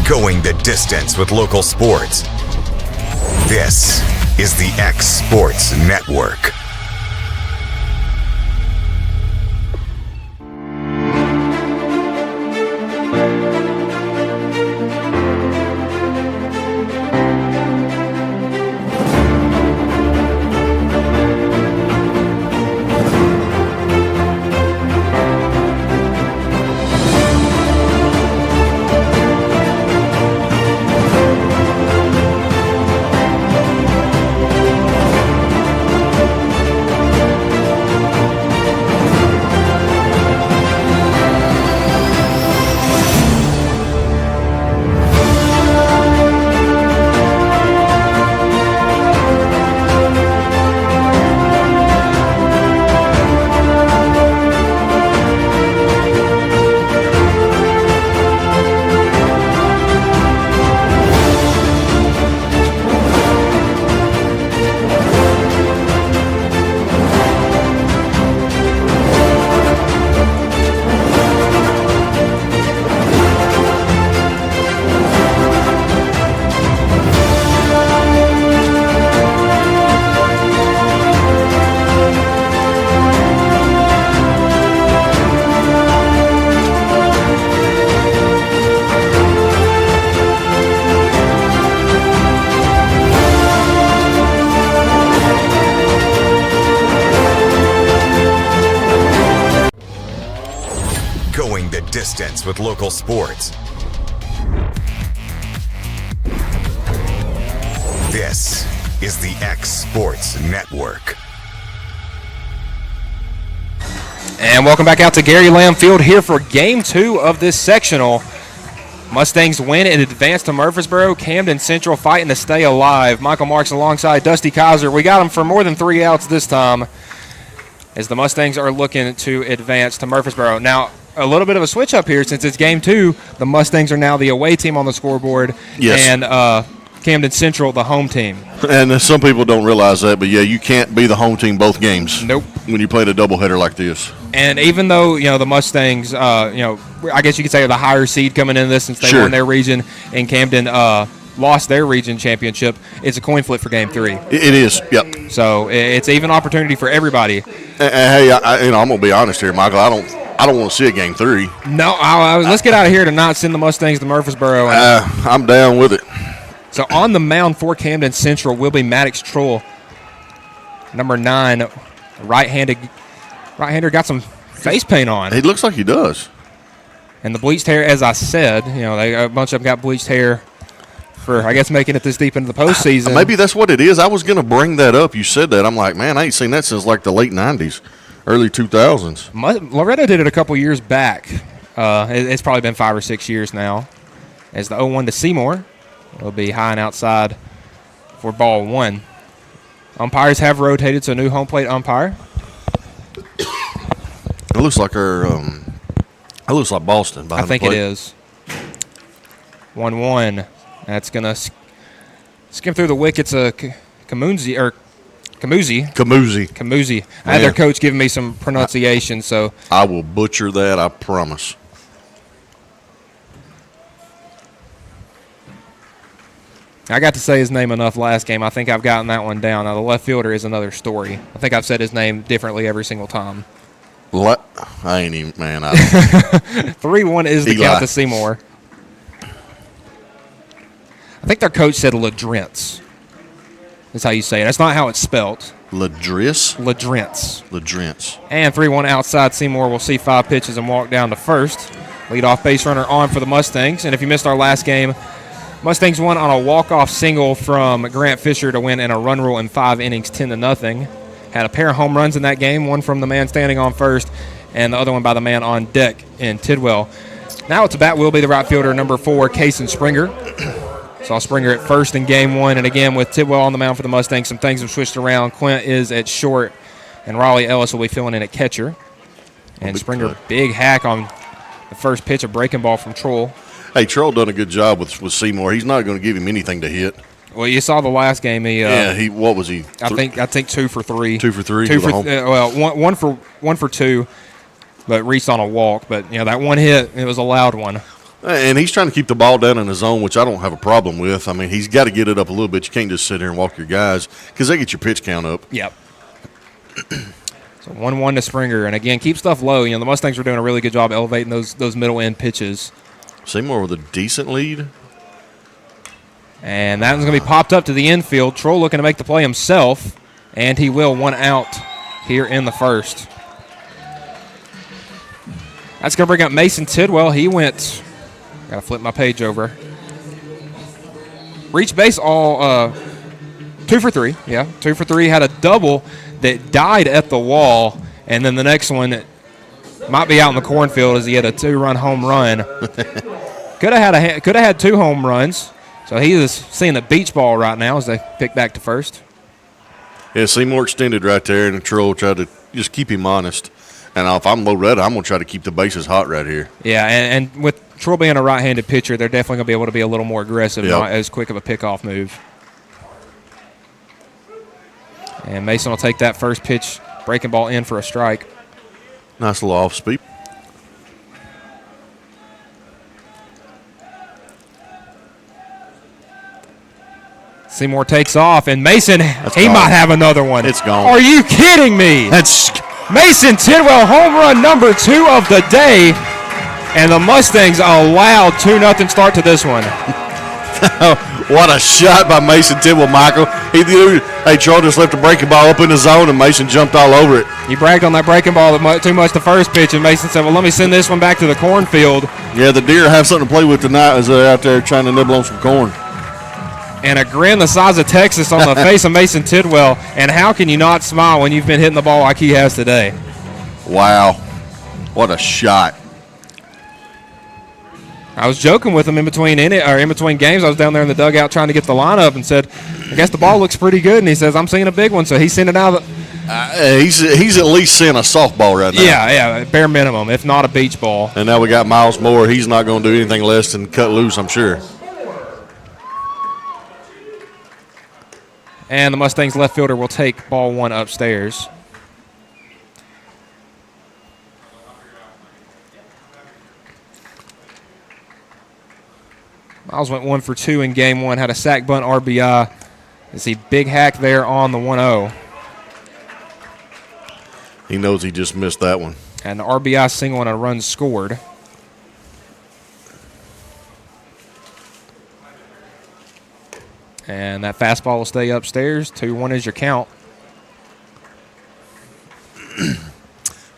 Going the distance with local sports. This is the X Sports Network. Going the distance with local sports. This is the X Sports Network. And welcome back out to Gary Lamb Field here for Game 2 of this sectional. Mustangs win and advance to Murfreesboro. Camden Central fighting to stay alive. Michael Marks alongside Dusty Kaiser. We got them for more than 3 outs this time as the Mustangs are looking to advance to Murfreesboro. Now, a little bit of a switch up here since it's Game 2. The Mustangs are now the away team on the scoreboard. Yes. And Camden Central, the home team. And some people don't realize that, but yeah, you can't be the home team both games. Nope. When you play a doubleheader like this. And even though, the Mustangs, I guess you could say are the higher seed coming into this since they won their region, and Camden lost their region championship, it's a coin flip for Game 3. It is, yep. So it's even opportunity for everybody. And hey, I'm going to be honest here, Michael. I don't want to see a Game 3. No, let's get out of here to not send the Mustangs to Murfreesboro. I'm down with it. So on the mound for Camden Central will be Maddox Troll, number 9, right-hander, got some face paint on. He looks like he does. And the bleached hair, as I said, a bunch of them got bleached hair for, I guess, making it this deep into the postseason. Maybe that's what it is. I was going to bring that up. You said that. I'm like, man, I ain't seen that since like the late 90s. Early 2000s. Loretto did it a couple years back. It's probably been 5 or 6 years now. As the 0-1 to Seymour will be high and outside for ball 1. Umpires have rotated to a new home plate umpire. It looks like it looks like Boston. I think it is. 1-1. That's gonna skim through the wickets. Kamuzi. I had their coach giving me some pronunciation, so I will butcher that, I promise. I got to say his name enough last game. I think I've gotten that one down. Now, the left fielder is another story. I think I've said his name differently every single time. What? I ain't even, man. 3-1 is the count to Seymour. I think their coach said Ladrence. That's how you say it. That's not how it's spelled. Ladrence? Ladrence. And 3-1 outside. Seymour will see 5 pitches and walk down to first. Leadoff base runner on for the Mustangs. And if you missed our last game, Mustangs won on a walk-off single from Grant Fisher to win in a run rule in 5 innings, 10-0. Had a pair of home runs in that game, one from the man standing on first and the other one by the man on deck in Tidwell. Now to bat will be the right fielder, number 4, Cason Springer. Saw Springer at first in Game 1, and again with Tidwell on the mound for the Mustangs, some things have switched around. Quint is at short, and Raleigh Ellis will be filling in at catcher. And Springer, big hack on the first pitch, a breaking ball from Troll. Hey, Troll done a good job with Seymour. He's not going to give him anything to hit. Well, you saw the last game. What was he? I think 2 for 3. 2 for 3. One for 2, but reached on a walk. But that one hit, it was a loud one. And he's trying to keep the ball down in his zone, which I don't have a problem with. I mean, he's got to get it up a little bit. You can't just sit here and walk your guys because they get your pitch count up. Yep. So 1-1 to Springer. And, again, keep stuff low. You know, the Mustangs were doing a really good job elevating those middle-end pitches. Seymour with a decent lead. And that one's going to be popped up to the infield. Troll looking to make the play himself, and he will. 1 out here in the first. That's going to bring up Mason Tidwell. He went – got to flip my page over. Reached base all 2 for 3. Yeah, 2 for 3. Had a double that died at the wall, and then the next one might be out in the cornfield as he had a 2-run home run. Could have had 2 home runs. So he is seeing a beach ball right now as they pick back to first. Yeah, Seymour extended right there, and the Troll tried to just keep him honest. And if I'm Loretto, I'm going to try to keep the bases hot right here. Yeah, and with Troll being a right-handed pitcher, they're definitely going to be able to be a little more aggressive, not as quick of a pickoff move. And Mason will take that first pitch, breaking ball in for a strike. Nice little off speed. Seymour takes off, and Mason, he might have another one. It's gone. Are you kidding me? That's Mason Tidwell, home run number 2 of the day, and the Mustangs allowed 2-0 start to this one. What a shot by Mason Tidwell, Michael. Troll just left the breaking ball up in the zone, and Mason jumped all over it. He bragged on that breaking ball too much the first pitch, and Mason said, well, let me send this one back to the cornfield. Yeah, the deer have something to play with tonight as they're out there trying to nibble on some corn. And a grin the size of Texas on the face of Mason Tidwell. And how can you not smile when you've been hitting the ball like he has today? Wow. What a shot. I was joking with him in between games. I was down there in the dugout trying to get the lineup and said, I guess the ball looks pretty good. And he says, I'm seeing a big one. So he's sending out. He's at least seeing a softball right now. Yeah, bare minimum, if not a beach ball. And now we got Miles Moore. He's not going to do anything less than cut loose, I'm sure. And the Mustangs left fielder will take ball 1 upstairs. Miles went 1 for 2 in game 1, had a sack bunt RBI. Is he big hack there on the 1-0? He knows he just missed that one. And the RBI single and a run scored. And that fastball will stay upstairs. 2-1 is your count. I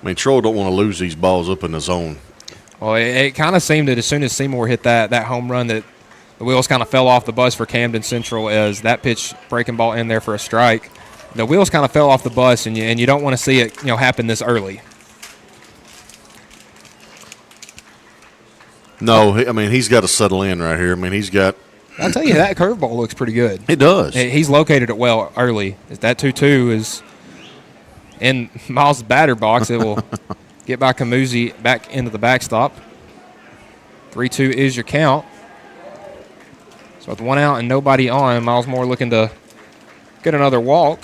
mean, Troll don't want to lose these balls up in the zone. Well, it kind of seemed that as soon as Seymour hit that home run that the wheels kind of fell off the bus for Camden Central as that pitch breaking ball in there for a strike. The wheels kind of fell off the bus, and you don't want to see it happen this early. No, I mean, he's got to settle in right here. I mean, he's got – I'll tell you, that curveball looks pretty good. It does. He's located it well early. That 2-2 is in Miles' batter box. It will get by Camusi back into the backstop. 3-2 is your count. So with 1 out and nobody on, Miles Moore looking to get another walk.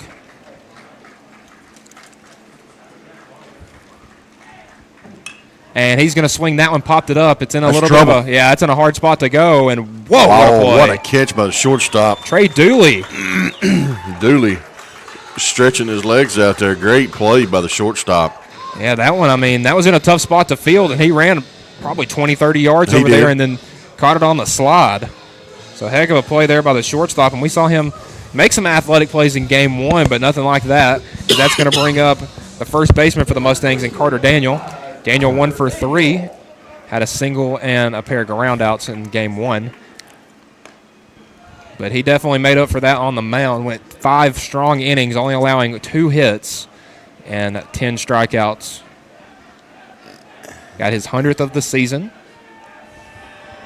And he's going to swing that one, popped it up. It's in a little bit of it's in a hard spot to go. And whoa, what a catch by the shortstop. Trey Dooley. Dooley stretching his legs out there. Great play by the shortstop. Yeah, that one, I mean, that was in a tough spot to field, and he ran probably 20, 30 yards over there and then caught it on the slide. So heck of a play there by the shortstop, and we saw him make some athletic plays in game 1, but nothing like that. That's going to bring up the first baseman for the Mustangs and Carter Daniel. Daniel 1 for 3, had a single and a pair of groundouts in game 1. But he definitely made up for that on the mound. Went 5 strong innings, only allowing 2 hits and 10 strikeouts. Got his 100th of the season.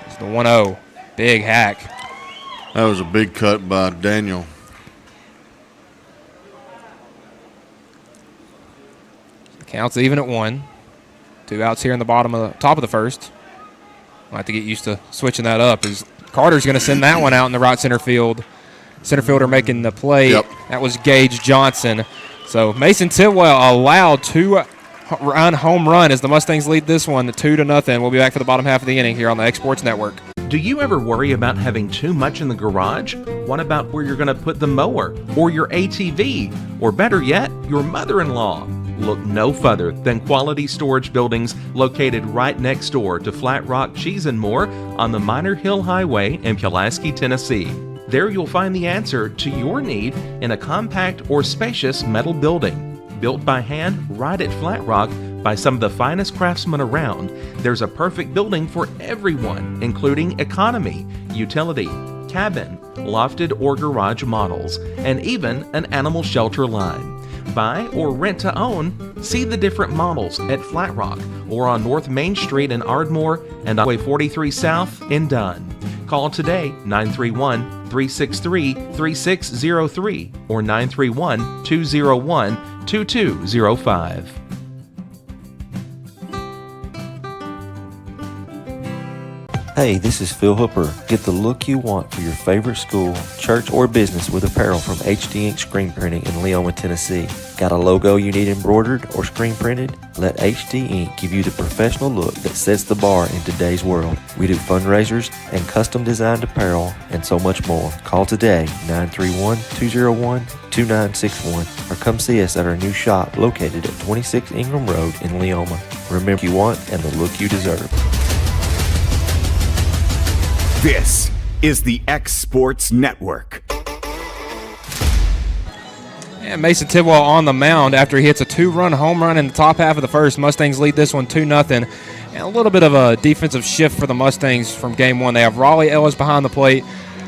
It's the 1-0. Big hack. That was a big cut by Daniel. The count's even at 1. 2 outs here in the top of the first. I'll have to get used to switching that up. Carter's going to send that one out in the right center field. Center fielder making the play. Yep. That was Gage Johnson. So Mason Tidwell allowed 2 home run as the Mustangs lead this one 2-0. We'll be back for the bottom half of the inning here on the X Sports Network. Do you ever worry about having too much in the garage? What about where you're going to put the mower or your ATV? Or better yet, your mother-in-law? Look no further than Quality Storage Buildings located right next door to Flat Rock Cheese and More on the Minor Hill Highway in Pulaski, Tennessee. There you'll find the answer to your need in a compact or spacious metal building. Built by hand right at Flat Rock by some of the finest craftsmen around, there's a perfect building for everyone, including economy, utility, cabin, lofted or garage models, and even an animal shelter line. Buy or rent to own, see the different models at Flat Rock or on North Main Street in Ardmore and Highway 43 South in Dunn. Call today 931-363-3603 or 931-201-2205. Hey, this is Phil Hooper. Get the look you want for your favorite school, church, or business with apparel from HD Ink Screen Printing in Leoma, Tennessee. Got a logo you need embroidered or screen printed? Let HD Ink give you the professional look that sets the bar in today's world. We do fundraisers and custom designed apparel and so much more. Call today, 931-201-2961, or come see us at our new shop located at 26 Ingram Road in Leoma. Remember you want and the look you deserve. This is the X Sports Network. And Mason Tidwell on the mound after he hits a 2-run home run in the top half of the first. Mustangs lead this one 2-0. And a little bit of a defensive shift for the Mustangs from game one. They have Raleigh Ellis behind the plate,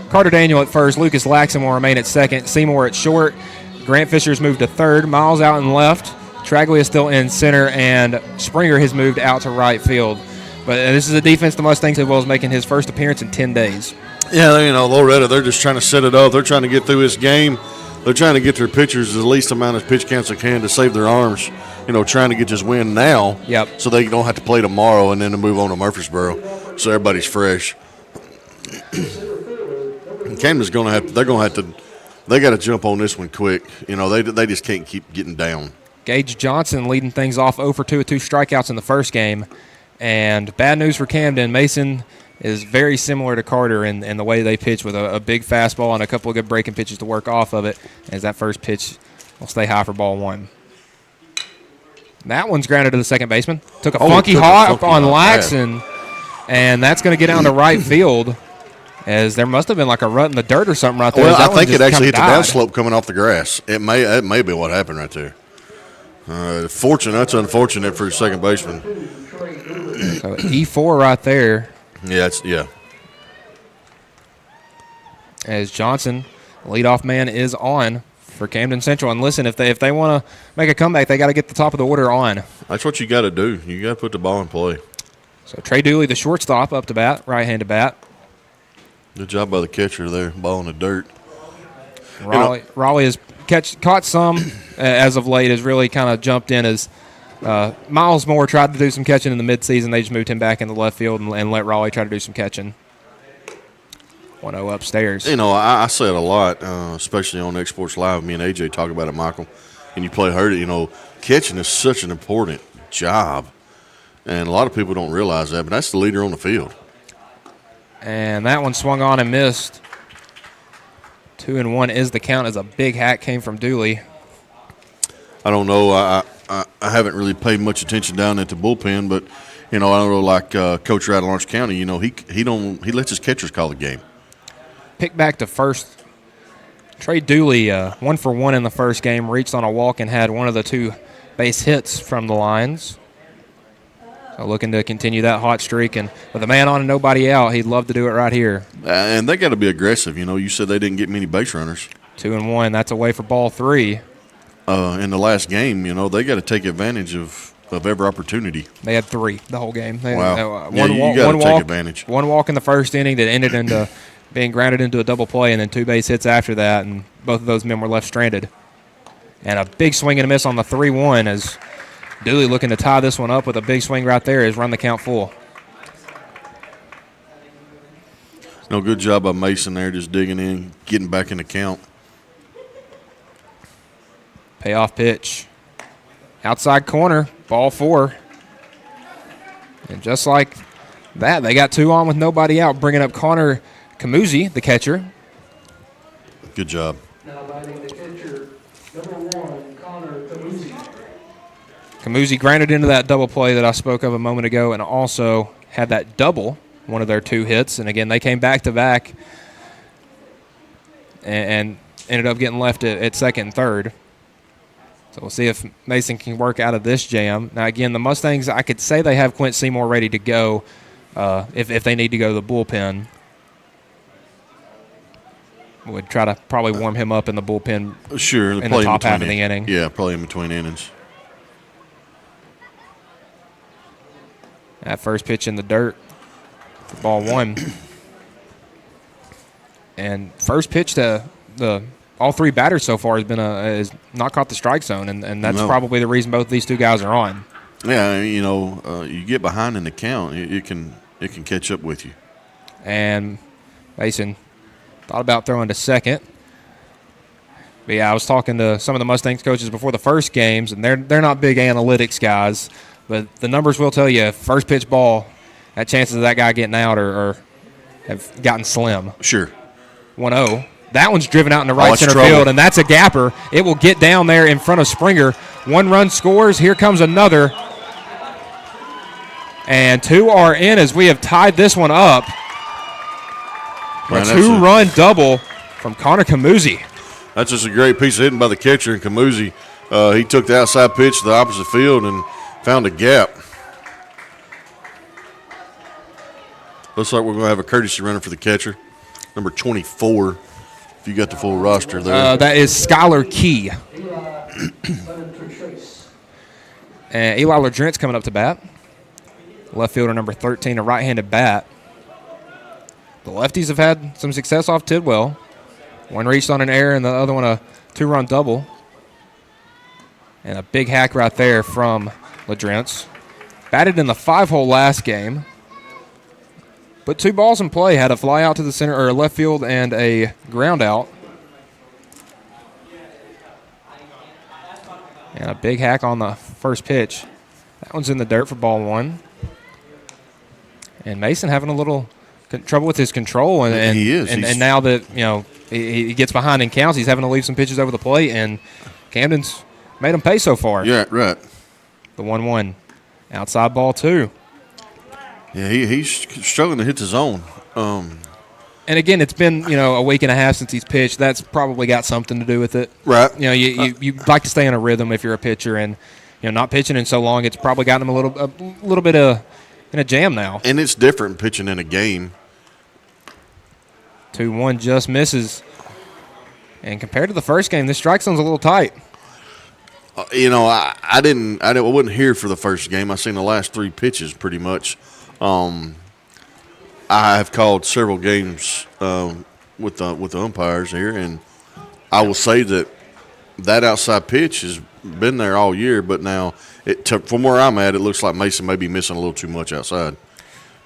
Carter Daniel at first, Lucas Laxon will remain at second, Seymour at short, Grant Fisher's moved to third, Miles out in left, Traglia is still in center, and Springer has moved out to right field. But this is a defense the Mustangs Tidwell is making his first appearance in 10 days. Yeah, Loretto, they're just trying to set it up. They're trying to get through this game. They're trying to get their pitchers the least amount of pitch counts they can to save their arms, trying to get this win now. Yep. So they don't have to play tomorrow and then to move on to Murfreesboro so everybody's fresh. Camden's they got to jump on this one quick. They just can't keep getting down. Gage Johnson leading things off 0 for 2 with 2 strikeouts in the first game. And bad news for Camden, Mason is very similar to Carter in the way they pitch with a big fastball and a couple of good breaking pitches to work off of it, as that first pitch will stay high for ball one. That one's grounded to the second baseman. Took a funky hop on Laxon, and that's going to get down to right field, as there must have been like a rut in the dirt or something right there. Well, I think it actually hit the downslope coming off the grass. It may be what happened right there. That's unfortunate for your second baseman. So E4 right there. Yeah. As Johnson, leadoff man, is on for Camden Central. And listen, if they want to make a comeback, they got to get the top of the order on. That's what you got to do. You got to put the ball in play. So Trey Dooley, the shortstop, up to bat, right-handed bat. Good job by the catcher there, ball in the dirt. Raleigh has caught some as of late, has really kind of jumped in as Miles Moore tried to do some catching in the midseason. They just moved him back in the left field and let Raleigh try to do some catching. 1-0 upstairs. I say it a lot, especially on X Sports Live. Me and AJ talk about it, Michael. And you play hurt it. Catching is such an important job. And a lot of people don't realize that, but that's the leader on the field. And that one swung on and missed. 2-1 is the count as a big hack came from Dooley. I don't know. I haven't really paid much attention down at the bullpen, but I don't know, like Coach Rattle Orange County. He lets his catchers call the game. Pick back to first. Trey Dooley, 1 for 1 in the first game, reached on a walk and had one of the 2 base hits from the Lions. So looking to continue that hot streak, and with a man on and nobody out, he'd love to do it right here. And they got to be aggressive. You said they didn't get many base runners. 2-1. That's away for ball 3. In the last game, they got to take advantage of every opportunity. They had 3 the whole game. Wow. You got to take advantage. One walk in the first inning that ended into being grounded into a double play, and then 2 base hits after that, and both of those men were left stranded. And a big swing and a miss on the 3-1 as Dooley looking to tie this one up with a big swing right there is run the count full. No, good job by Mason there, just digging in, getting back in the count. Payoff pitch. Outside corner. Ball 4. And just like that, they got 2 on with nobody out, bringing up Connor Camuzzi, the catcher. Good job. Now batting the catcher, number 1, Connor Camuzzi. Camuzzi grounded into that double play that I spoke of a moment ago and also had that double, one of their 2 hits. And, again, they came back-to-back and ended up getting left at second and third. So we'll see if Mason can work out of this jam. Now, again, the Mustangs, I could say they have Quint Seymour ready to go if they need to go to the bullpen. Would try to probably warm him up in the bullpen Sure, in the top half of the inning. Yeah, probably in between innings. That first pitch in the dirt for ball 1. And first pitch to all 3 batters so far has not caught the strike zone, and that's probably the reason both these 2 guys are on. Yeah, you get behind in the count, it can catch up with you. And Mason thought about throwing to second. But yeah, I was talking to some of the Mustangs coaches before the first games, and they're not big analytics guys, but the numbers will tell you first pitch ball, that chances of that guy getting out are have gotten slim. Sure. 1-0. That one's driven out in the right center trouble. field, and that's a gapper. It will get down there in front of Springer. 1 run scores. Here comes another. And 2 are in as we have tied this one up. A 2-run double from Connor Camuzzi. That's just a great piece of hitting by the catcher, and Camuzzi, he took the outside pitch to the opposite field and found a gap. Looks like we're going to have a courtesy runner for the catcher, number 24, if you got the full roster there. That is Skylar Key. And Eli LeDrent's coming up to bat. Left fielder number 13, a right-handed bat. The lefties have had some success off Tidwell. One reached on an error and the other one a 2-run double. And a big hack right there from LeDrent's. Batted in the 5-hole last game. But 2 balls in play, had a fly out to the center or left field and a ground out. And a big hack on the first pitch. That one's in the dirt for ball 1. And Mason having a little trouble with his control, and he is. And now that he gets behind in counts, he's having to leave some pitches over the plate, and Camden's made him pay so far. Yeah, right. The 1-1, outside ball 2. Yeah, he's struggling to hit the zone. And again, it's been a week and a half since he's pitched. That's probably got something to do with it. Right. You like to stay in a rhythm if you're a pitcher, and not pitching in so long, it's probably gotten him a little bit in a jam now. And it's different pitching in a game. 2-1 just misses. And compared to the first game, this strike zone's a little tight. I wasn't here for the first game. I seen the last 3 pitches pretty much. I have called several games with the umpires here, and I will say that outside pitch has been there all year. But now, from where I'm at, it looks like Mason may be missing a little too much outside.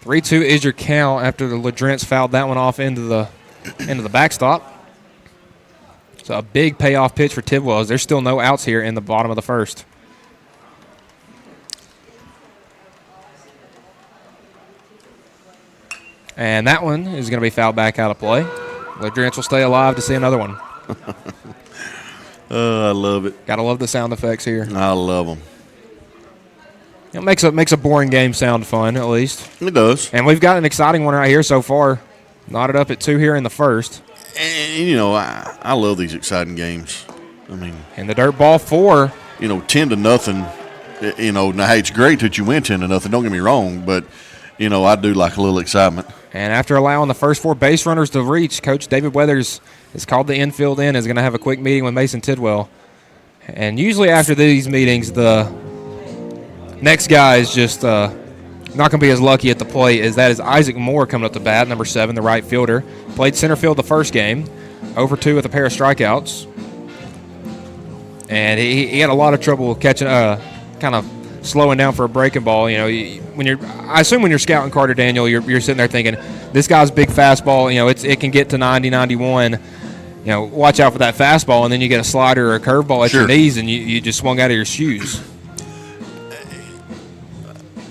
3-2 is your count after the LeDrent's fouled that one off into the backstop. So a big payoff pitch for Tidwell, as there's still no outs here in the bottom of the first. And that one is going to be fouled back out of play. LeDrent's will stay alive to see another one. I love it. Got to love the sound effects here. I love them. It makes a boring game sound fun, at least. It does. And we've got an exciting one right here so far. Knotted up at 2 here in the first. And, I love these exciting games. I mean, and the dirt ball 4. 10-0. Now, hey, it's great that you win 10-0. Don't get me wrong, but I do like a little excitement. And after allowing the first 4 base runners to reach, Coach David Weathers has called the infield in. Is going to have a quick meeting with Mason Tidwell. And usually after these meetings, the next guy is just not going to be as lucky at the plate as that is Isaac Moore coming up to bat, number 7, the right fielder. Played center field the first game, over 2 with a pair of strikeouts. And he had a lot of trouble catching, kind of slowing down for a breaking ball. I assume when you're scouting Carter Daniel, you're sitting there thinking, this guy's big fastball, it can get to 90, 91. Watch out for that fastball, and then you get a slider or a curveball at your knees, and you just swung out of your shoes.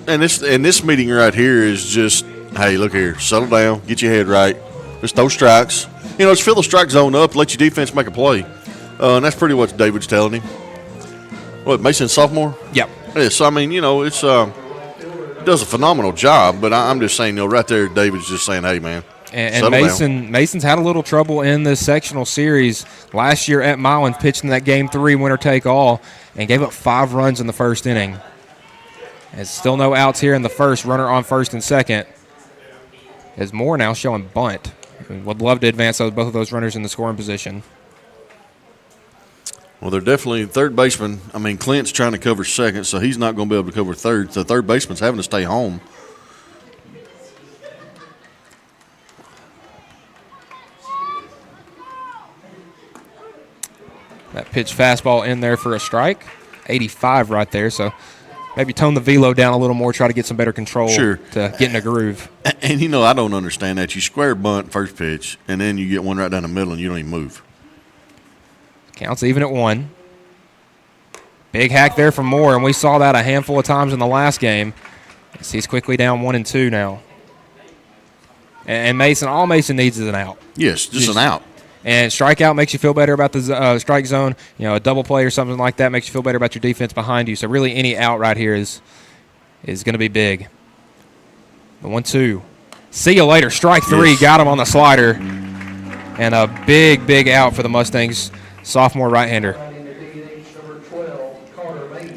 And this meeting right here is just, hey, look here, settle down, get your head right. Just throw strikes. Just fill the strike zone up, let your defense make a play. And that's pretty what David's telling him. What, Mason's sophomore? Yep. Yeah, so, I mean, it's does a phenomenal job, but I'm just saying, right there, David's just saying, hey, man. And Mason's had a little trouble in this sectional series last year at Milan, pitched in that Game 3 winner take all, and gave up 5 runs in the first inning. There's still no outs here in the first. Runner on first and second. As Moore now showing bunt. Would love to advance both of those runners in the scoring position. Well, they're definitely third baseman. I mean, Clint's trying to cover second, so he's not going to be able to cover third. The third baseman's having to stay home. That pitch fastball in there for a strike. 85 right there, so maybe tone the velo down a little more, try to get some better control to get in a groove. And, I don't understand that. You square bunt first pitch, and then you get one right down the middle, and you don't even move. Counts even at 1. Big hack there from Moore, and we saw that a handful of times in the last game. He's quickly down 1-2 now. And Mason, all Mason needs is an out. Yes, just an out. And strikeout makes you feel better about the strike zone. A double play or something like that makes you feel better about your defense behind you. So really any out right here is going to be big. The 1-2. See you later. Strike 3. Yes. Got him on the slider. And a big, big out for the Mustangs. Sophomore right-hander.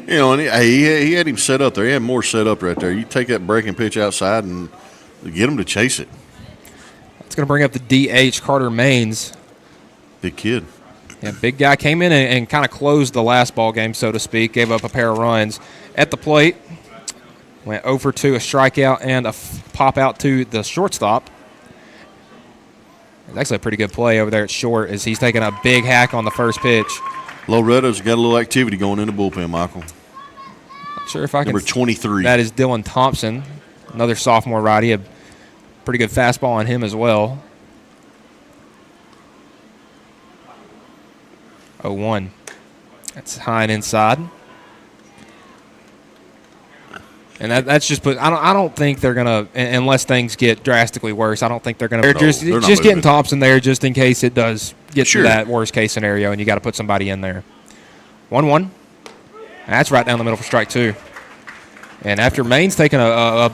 And he had him set up there. He had more set up right there. You take that breaking pitch outside and get him to chase it. It's going to bring up the DH, Carter Maines. Big kid. Yeah, big guy. Came in and kind of closed the last ball game, so to speak. Gave up a pair of runs. At the plate, went 0 for 2, a strikeout, and a pop out to the shortstop. It's actually a pretty good play over there at short as he's taking a big hack on the first pitch. Loretto's got a little activity going in the bullpen, Michael. Not sure if I can. Number 23. That is Dylan Thompson, another sophomore righty. A pretty good fastball on him as well. 0-1. That's high and inside. And that's just put. I don't think they're gonna, unless things get drastically worse. I don't think they're gonna. They're just getting Thompson there just in case it does get to that worst case scenario, and you got to put somebody in there. 1-1. That's right down the middle for strike 2. And after Maine's taking a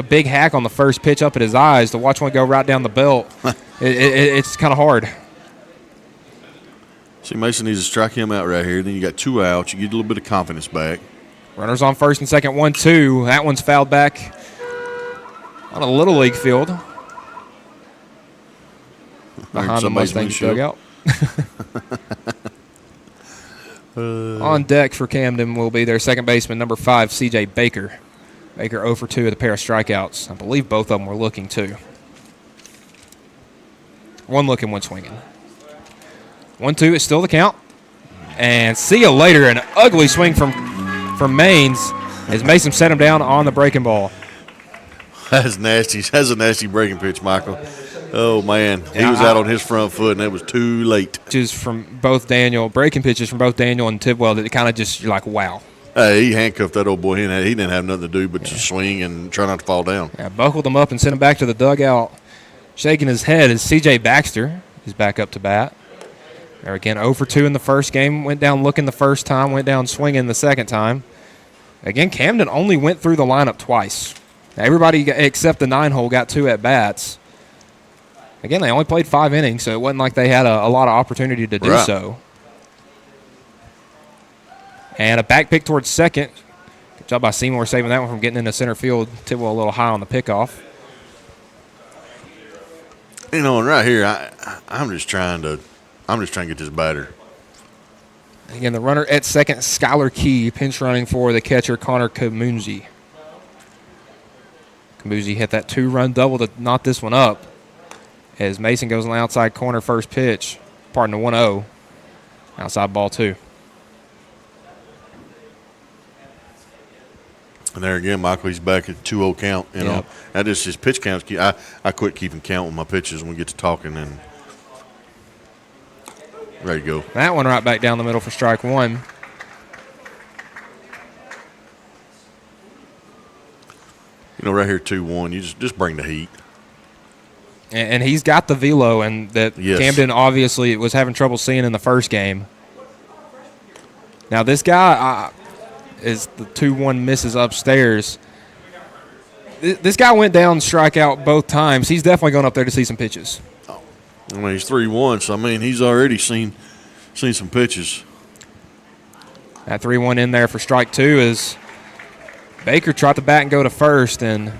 big hack on the first pitch up at his eyes, to watch one go right down the belt, it's kind of hard. See, Mason needs to strike him out right here. Then you got 2 outs. You get a little bit of confidence back. Runners on first and second, 1-2. That one's fouled back on a Little League field behind the Mustangs dugout. On deck for Camden will be their second baseman, number 5, C.J. Baker. Baker 0 for 2 with a pair of strikeouts. I believe both of them were looking, too. One looking, one swinging. 1-2 is still the count. And see you later. An ugly swing from Maines as Mason set him down on the breaking ball. That's nasty. That's a nasty breaking pitch, Michael. Oh, man. He was out on his front foot, and it was too late. Pitches from both breaking pitches from both Daniel and Tidwell that kind of just, you're like, wow. Hey, he handcuffed that old boy. He didn't have nothing to do but just swing and try not to fall down. Yeah, buckled him up and sent him back to the dugout. Shaking his head is C.J. Baxter. He's back up to bat. There again, 0 for 2 in the first game. Went down looking the first time, went down swinging the second time. Again, Camden only went through the lineup twice. Everybody except the 9-hole got 2 at-bats. Again, they only played 5 innings, so it wasn't like they had a lot of opportunity to do so. And a back pick towards second. Good job by Seymour saving that one from getting into center field. Tidwell a little high on the pickoff. And right here, I'm just trying to get this batter. Again, the runner at second, Skylar Key, pinch running for the catcher, Connor Kamunzi. Kamunzi hit that 2-run double to knot this one up as Mason goes on the outside corner first pitch. Pardon, the 1-0. Outside ball 2. And there again, Michael, he's back at 2-0 count. You know, that just his pitch counts. I quit keeping count with my pitches when we get to talking, and there you go. That one right back down the middle for strike 1. right here 2-1. You just bring the heat. And he's got the velo, and that Yes. Camden obviously was having trouble seeing in the first game. Now this guy is the 2-1 misses upstairs. This guy went down strikeout both times. He's definitely going up there to see some pitches. I mean, he's 3-1, so, I mean, he's already seen some pitches. That 3-1 in there for strike two is Baker tried to bat and go to first, and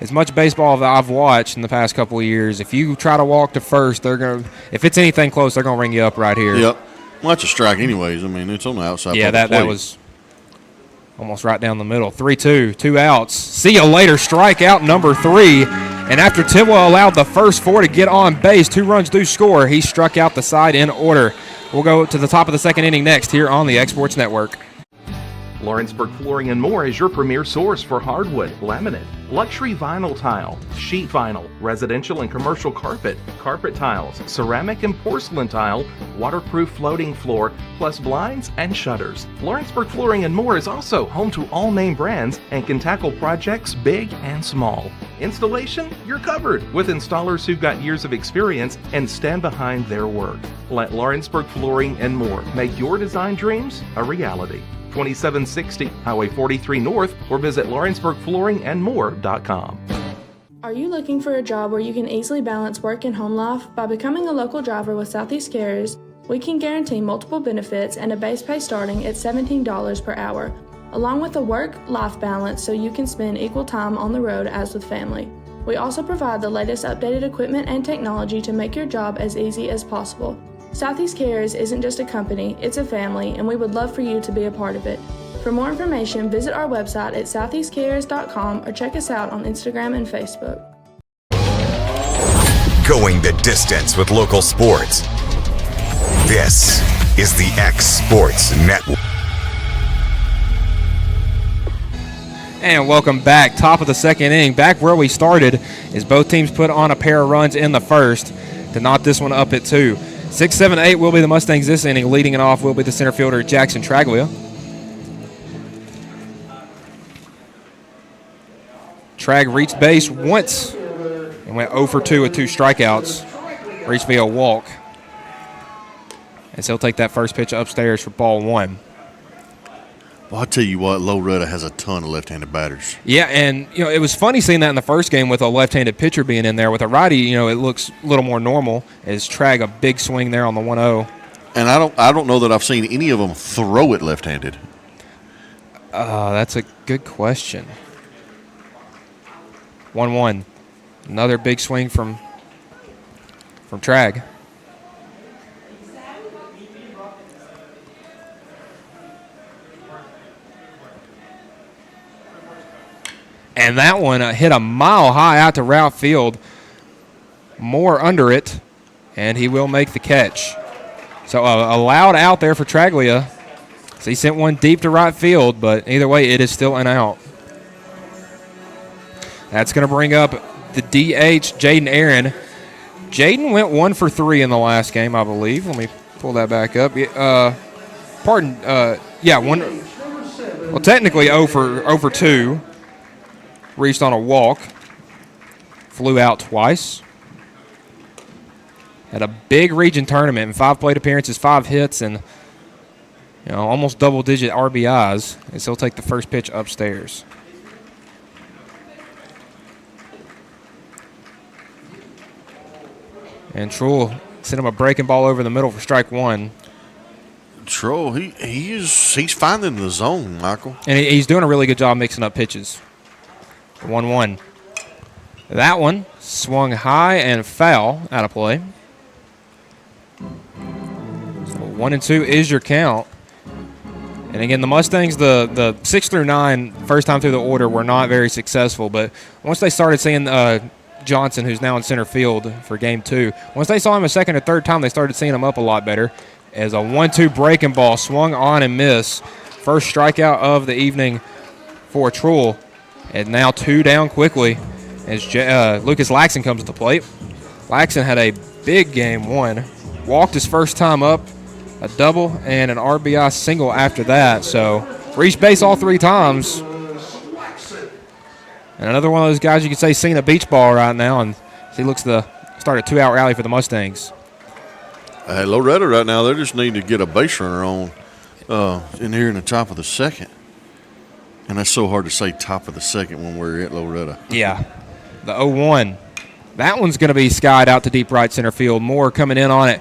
as much baseball that I've watched in the past couple of years, if you try to walk to first, if it's anything close, they're going to ring you up right here. Yep. Well, that's a strike anyways. I mean, it's on the outside. Yeah, part of the that plate. was almost right down the middle. 3-2, 2 outs. See you later, strikeout number 3. And after Tidwell allowed the first 4 to get on base, 2 runs do score, he struck out the side in order. We'll go to the top of the second inning next here on the Exports Network. Lawrenceburg Flooring and More is your premier source for hardwood, laminate, luxury vinyl tile, sheet vinyl, residential and commercial carpet, carpet tiles, ceramic and porcelain tile, waterproof floating floor, plus blinds and shutters. Lawrenceburg Flooring and More is also home to all name brands and can tackle projects big and small. Installation? You're covered with installers who've got years of experience and stand behind their work. Let Lawrenceburg Flooring and More make your design dreams a reality. 2760 Highway 43 North, or visit lawrenceburgflooringandmore.com. Are you looking for a job where you can easily balance work and home life? By becoming a local driver with Southeast Carriers, we can guarantee multiple benefits and a base pay starting at $17 per hour, along with a work-life balance so you can spend equal time on the road as with family. We also provide the latest updated equipment and technology to make your job as easy as possible. Southeast Carriers isn't just a company, it's a family, and we would love for you to be a part of it. For more information, visit our website at southeastcarriers.com or check us out on Instagram and Facebook. Going the distance with local sports. This is the X Sports Network. And welcome back. Top of the second inning. Back where we started is both teams put on a pair of runs in the first to knock this one up at 2. 6, 7, 8 will be the Mustangs this inning. Leading it off will be the center fielder, Jackson Traglia. Trag reached base once and went 0 for 2 with 2 strikeouts. Reached via walk. And so he'll take that first pitch upstairs for ball 1. Well, I'll tell you what, Loretto has a ton of left-handed batters. Yeah, and it was funny seeing that in the first game with a left-handed pitcher being in there. With a righty, it looks a little more normal. As Trag a big swing there on the 1-0. And I don't know that I've seen any of them throw it left-handed. That's a good question. 1-1. Another big swing from Trag. And that one hit a mile high out to right field. Moore under it, and he will make the catch. So allowed out there for Traglia. So he sent one deep to right field, but either way, it is still an out. That's going to bring up the DH, Jaden Aaron. Jaden went 1 for 3 in the last game, I believe. Let me pull that back up. One. Well, technically 0 for 2. Reached on a walk. Flew out twice. Had a big region tournament in 5 plate appearances, 5 hits, and almost double-digit RBIs. And so he'll take the first pitch upstairs. And Trull sent him a breaking ball over the middle for strike 1. Trull, he's finding the zone, Michael. And he's doing a really good job mixing up pitches. 1-1. That one swung high and foul out of play. So 1-2 is your count. And again, the Mustangs, the 6 through 9, first time through the order, were not very successful. But once they started seeing Johnson, who's now in center field for game 2, once they saw him a second or third time, they started seeing him up a lot better. As a 1-2 breaking ball swung on and missed. First strikeout of the evening for Trull. And now 2 down quickly as Lucas Laxon comes to the plate. Laxon had a big game 1. Walked his first time up, a double, and an RBI single after that. So reached base all 3 times. And another one of those guys you could say seeing a beach ball right now, and he looks to start a 2-out rally for the Mustangs. Loretto right now, they just need to get a base runner on in here in the top of the second. And that's so hard to say top of the second when we're at Loretto. Yeah. The 0-1. That one's going to be skied out to deep right center field. Moore coming in on it.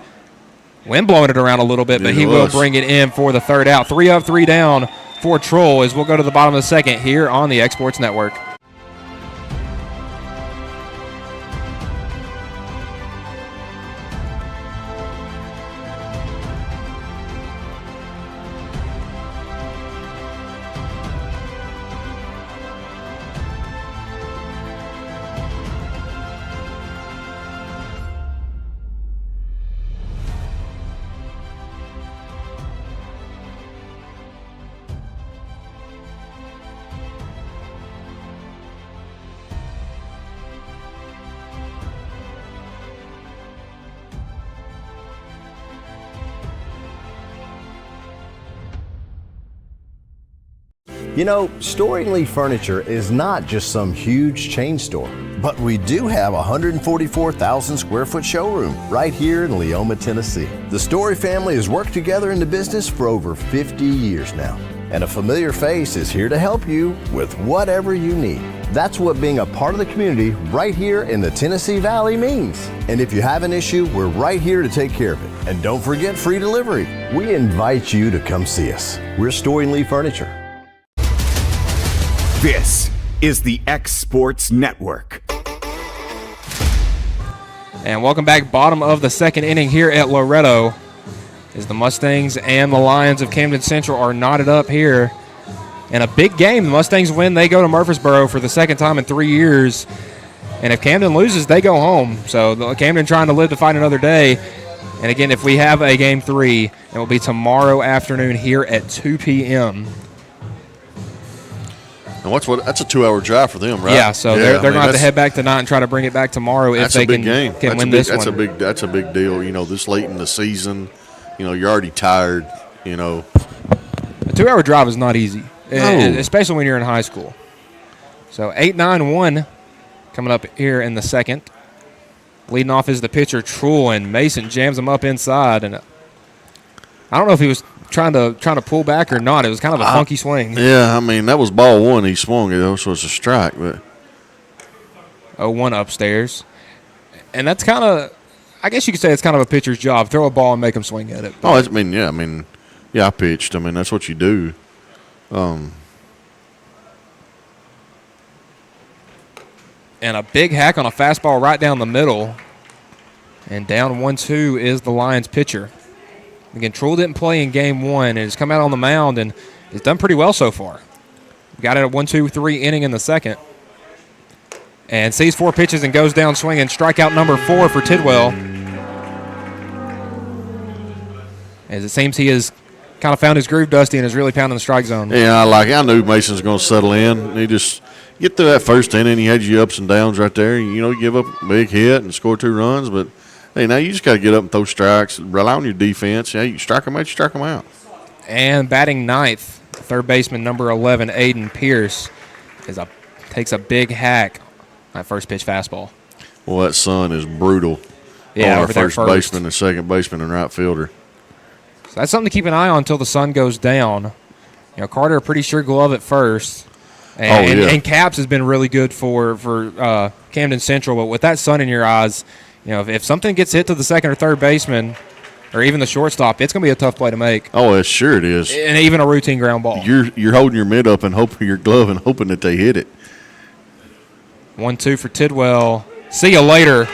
Wind blowing it around a little bit, but he will bring it in for the third out. 3 up, 3 down for Troll as we'll go to the bottom of the second here on the Exports Network. You know, Storing Lee Furniture is not just some huge chain store, but we do have a 144,000 square foot showroom right here in Leoma, Tennessee. The Story family has worked together in the business for over 50 years now, and a familiar face is here to help you with whatever you need. That's what being a part of the community right here in the Tennessee Valley means. And if you have an issue, we're right here to take care of it. And don't forget free delivery. We invite you to come see us. We're Storing Lee Furniture. This is the X Sports Network. And welcome back, bottom of the second inning here at Loretto, as the Mustangs and the Lions of Camden Central are knotted up here in a big game. The Mustangs win, they go to Murfreesboro for the second time in 3 years. And if Camden loses, they go home. So Camden trying to live to fight another day. And again, if we have a game 3, it will be tomorrow afternoon here at 2 p.m. And that's a 2-hour drive for them, right? Yeah, so they're going to have to head back tonight and try to bring it back tomorrow if they can win this one. That's a big deal. You know, this late in the season, you know, you're already tired, you know. A 2-hour drive is not easy, especially when you're in high school. So 8-9-1 coming up here in the second. Leading off is the pitcher, Truel, and Mason jams him up inside. And I don't know if he was trying to pull back or not. It was kind of a funky swing. Yeah, I mean, that was ball one. He swung it, so it's a strike. But 0-1 upstairs. And that's kind of, I guess you could say it's kind of a pitcher's job. Throw a ball and make him swing at it. I pitched. I mean, that's what you do. And a big hack on a fastball right down the middle. And down 1-2 is the Lions pitcher. Again, Truel didn't play in game 1 and has come out on the mound and has done pretty well so far. Got it at 1-2-3 inning in the second. And sees 4 pitches and goes down swinging. Strikeout number 4 for Tidwell. As it seems he has kind of found his groove, Dusty, and is really pounding the strike zone. Yeah, I knew Mason's going to settle in. He just get through that first inning. He had you ups and downs right there. You know, give up a big hit and score 2 runs, but hey, now you just got to get up and throw strikes, rely on your defense. Yeah, you strike them out, you strike them out. And batting ninth, third baseman number 11, Aiden Pierce, takes a big hack on that first pitch fastball. Well, that sun is brutal. Yeah, on our over there first baseman and second baseman and right fielder. So that's something to keep an eye on until the sun goes down. You know, Carter, a pretty sure glove at first. And Caps has been really good for Camden Central, but with that sun in your eyes, you know, if something gets hit to the second or third baseman, or even the shortstop, it's going to be a tough play to make. Oh, sure it is. And even a routine ground ball. You're holding your mitt up and hoping your glove and hoping that they hit it. 1-2 for Tidwell. See you later.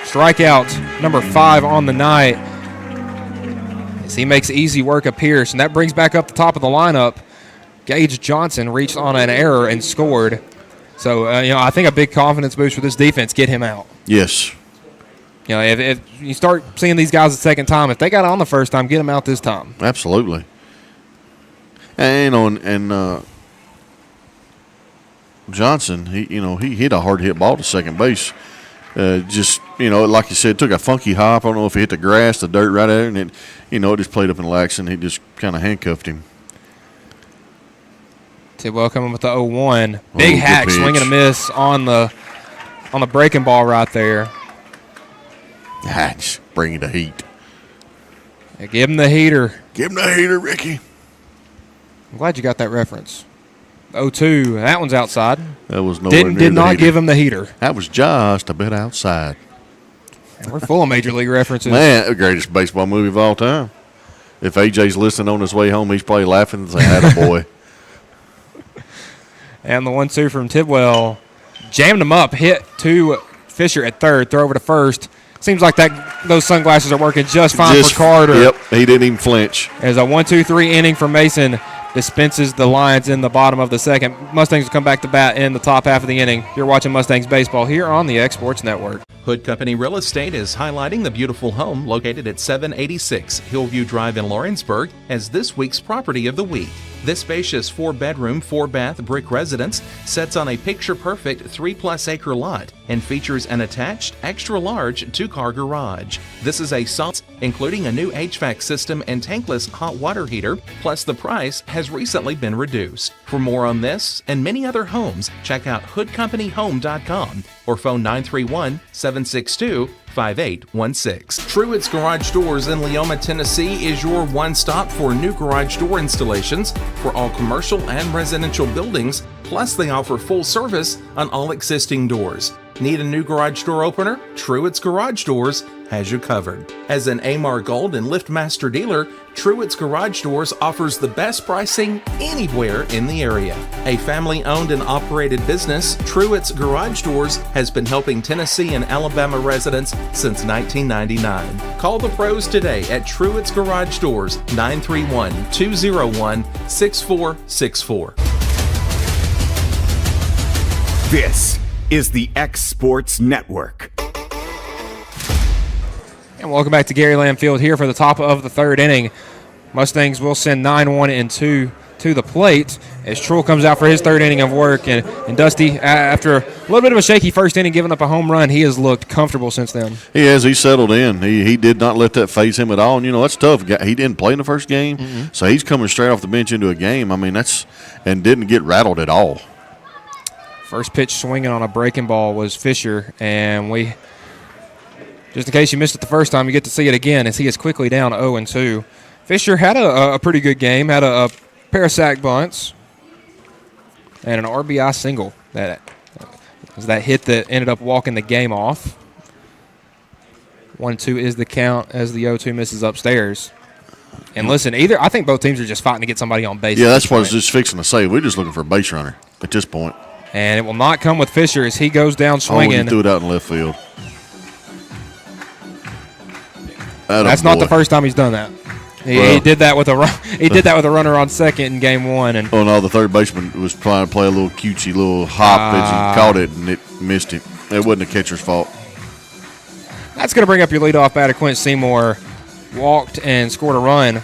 Strikeout number 5 on the night. As he makes easy work of Pierce, and that brings back up the top of the lineup. Gage Johnson reached on an error and scored. So, I think a big confidence boost for this defense, get him out. Yes. You know, if you start seeing these guys the second time, if they got on the first time, get them out this time. Absolutely. And Johnson, he hit a hard hit ball to second base. Like you said, took a funky hop. I don't know if he hit the grass, the dirt right there, and it just played up in lax, and he just kind of handcuffed him. Tidwell coming with the 0-1. Big hack, pitch. swing and a miss on the breaking ball right there. Just bringing the heat. Yeah, give him the heater. Give him the heater, Ricky. I'm glad you got that reference. 0-2. That one's outside. That was nowhere near Did the not heater. give him the heater. That was just a bit outside. And we're full of Major League references. Man, the greatest baseball movie of all time. If AJ's listening on his way home, he's probably laughing and saying, "Attaboy." And the 1-2 from Tidwell jammed him up, hit to Fisher at third, throw over to first. Seems like those sunglasses are working just fine for Carter. Yep, he didn't even flinch. As a 1-2-3 inning for Mason dispenses the Lions in the bottom of the second. Mustangs will come back to bat in the top half of the inning. You're watching Mustangs baseball here on the X Sports Network. Hood Company Real Estate is highlighting the beautiful home located at 786 Hillview Drive in Lawrenceburg as this week's property of the week. This spacious 4-bedroom, 4-bath brick residence sits on a picture-perfect 3+ acre lot and features an attached, extra-large 2-car garage. This is a solid, including a new HVAC system and tankless hot water heater, plus the price has recently been reduced. For more on this and many other homes, check out hoodcompanyhome.com or phone 931-762-5816. Truett's Garage Doors in Leoma, Tennessee is your one-stop for new garage door installations for all commercial and residential buildings, plus they offer full service on all existing doors. Need a new garage door opener? Truett's Garage Doors has you covered. As an Amar Gold and LiftMaster dealer, Truett's Garage Doors offers the best pricing anywhere in the area. A family-owned and operated business, Truett's Garage Doors has been helping Tennessee and Alabama residents since 1999. Call the pros today at Truett's Garage Doors, 931-201-6464. This is the X Sports Network. And welcome back to Gary Lamb Field here for the top of the third inning. Mustangs will send 9-1-2 to the plate as Truell comes out for his third inning of work. And Dusty, after a little bit of a shaky first inning, giving up a home run, he has looked comfortable since then. He has. He settled in. He did not let that phase him at all. And, that's tough. He didn't play in the first game, so he's coming straight off the bench into a game. I mean, and didn't get rattled at all. First pitch swinging on a breaking ball was Fisher, and just in case you missed it the first time, you get to see it again as he is quickly down 0-2. Fisher had a pretty good game, had a pair of sack bunts and an RBI single. That was that hit that ended up walking the game off. 1-2 is the count as the 0-2 misses upstairs. And listen, I think both teams are just fighting to get somebody on base. Yeah, that's what I was just fixing to say. We're just looking for a base runner at this point. And it will not come with Fisher as he goes down swinging. Oh, he threw it out in left field. That's not the first time he's done that. He did that with a run. He did that with a runner on second in game one. And the third baseman was trying to play a little cutesy little hop as he caught it and it missed him. It wasn't the catcher's fault. That's going to bring up your leadoff batter, Quint Seymour. Walked and scored a run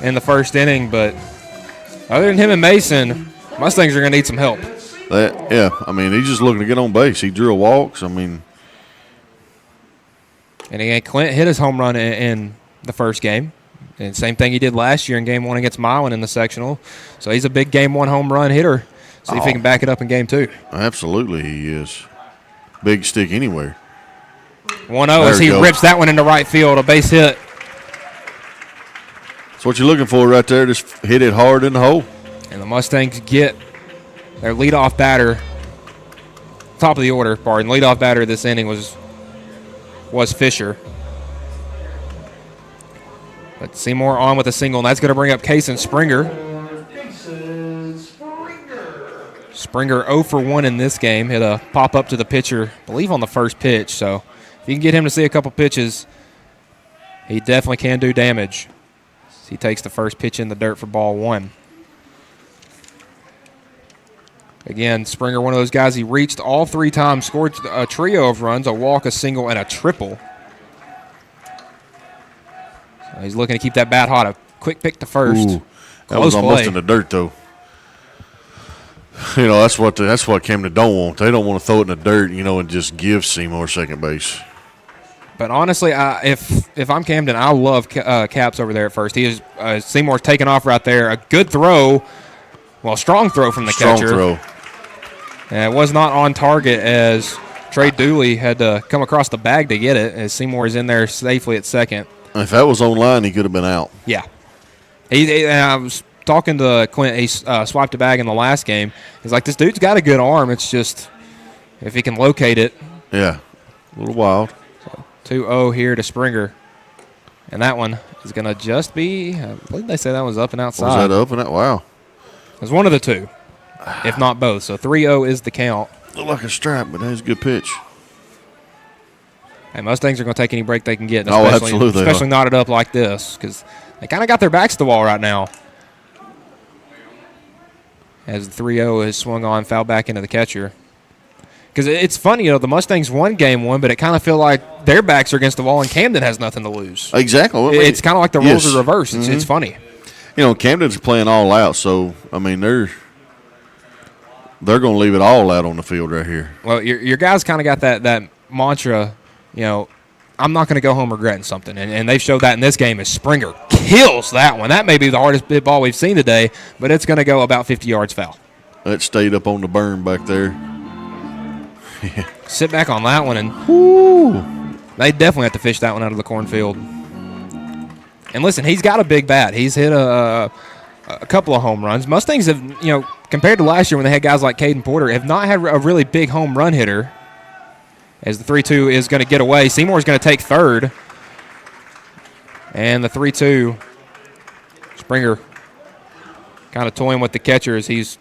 in the first inning, but other than him and Mason, Mustangs are going to need some help. He's just looking to get on base. He drew a walk. And again, Clint hit his home run in the first game. And same thing he did last year in game one against Milan in the sectional. So he's a big game one home run hitter. See if he can back it up in game two. Absolutely he is. Big stick anywhere. 1-0 as he rips that one into right field, a base hit. That's what you're looking for right there. Just hit it hard in the hole. And the Mustangs get their leadoff batter, top of the order, leadoff batter this inning was Fisher. But Seymour on with a single, and that's going to bring up Kason Springer. Springer 0 for 1 in this game. Hit a pop-up to the pitcher, I believe on the first pitch. So if you can get him to see a couple pitches, he definitely can do damage. He takes the first pitch in the dirt for ball one. Again, Springer, one of those guys, he reached all three times, scored a trio of runs, a walk, a single, and a triple. So he's looking to keep that bat hot. A quick pick to first. Ooh, that was almost in the dirt, though. That's what Camden don't want. They don't want to throw it in the dirt, and just give Seymour second base. But honestly, if I'm Camden, I love Caps over there at first. Seymour's taking off right there. A good throw strong throw from the catcher. Strong throw. And it was not on target as Trey Dooley had to come across the bag to get it as Seymour is in there safely at second. If that was on line, he could have been out. Yeah. I was talking to Clint. He swiped a bag in the last game. He's like, this dude's got a good arm. It's just if he can locate it. Yeah, a little wild. 2-0 here to Springer. And that one is going to just be, I believe they say that was up and outside. Was that up and out? Wow. It was one of the two, if not both. So 3-0 is the count. Looked like a strap, but that was a good pitch. And Mustangs are going to take any break they can get. Absolutely. Especially knotted up like this because they kind of got their backs to the wall right now. As the 3-0 is swung on, foul back into the catcher. Because it's funny, the Mustangs won game one, but it kind of feel like their backs are against the wall and Camden has nothing to lose. Exactly. I mean, it's kind of like the roles are reversed. It's funny. Camden's playing all out, so, I mean, they're going to leave it all out on the field right here. Well, your guys kind of got that mantra, I'm not going to go home regretting something. And they've showed that in this game as Springer kills that one. That may be the hardest hit ball we've seen today, but it's going to go about 50 yards foul. That stayed up on the berm back there. Sit back on that one, and they definitely have to fish that one out of the cornfield. And listen, he's got a big bat. He's hit a couple of home runs. Mustangs have, compared to last year when they had guys like Caden Porter, have not had a really big home run hitter. As the 3-2 is going to get away. Seymour's going to take third. And the 3-2, Springer kind of toying with the catcher as he's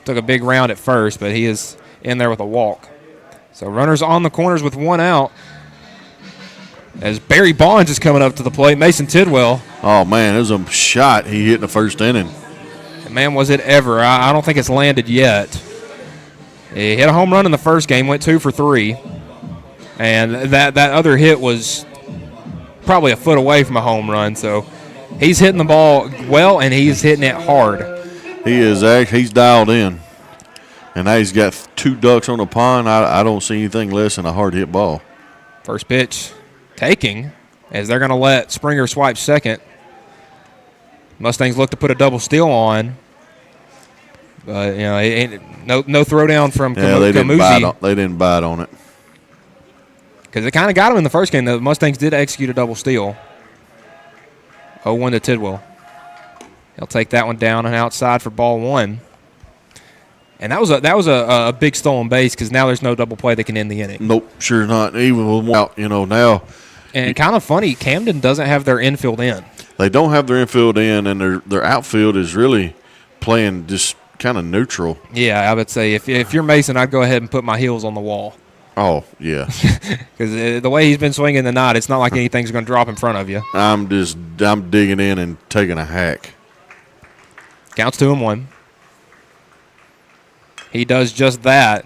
took a big round at first, but he is in there with a walk. So runners on the corners with one out. As Barry Bonds is coming up to the plate, Mason Tidwell. Oh, man, it was a shot he hit in the first inning. Man, was it ever. I don't think it's landed yet. He hit a home run in the first game, went 2 for 3. And that other hit was probably a foot away from a home run. So he's hitting the ball well, and he's hitting it hard. He's dialed in. And now he's got 2 ducks on the pond. I don't see anything less than a hard hit ball. First pitch taking as they're going to let Springer swipe second. Mustangs look to put a double steal on. But, no throwdown from Camusi. They didn't bite on it. Because it kind of got him in the first game. The Mustangs did execute a double steal. 0-1 to Tidwell. He'll take that one down and outside for ball 1. And that was a big stolen base because now there's no double play that can end the inning. Nope, sure not. Even with one out, now. And kind of funny, Camden doesn't have their infield in. They don't have their infield in, and their outfield is really playing just kind of neutral. Yeah, I would say if you're Mason, I'd go ahead and put my heels on the wall. Oh, yeah. Because the way he's been swinging tonight, it's not like anything's going to drop in front of you. I'm digging in and taking a hack. Counts 2-1. He does just that.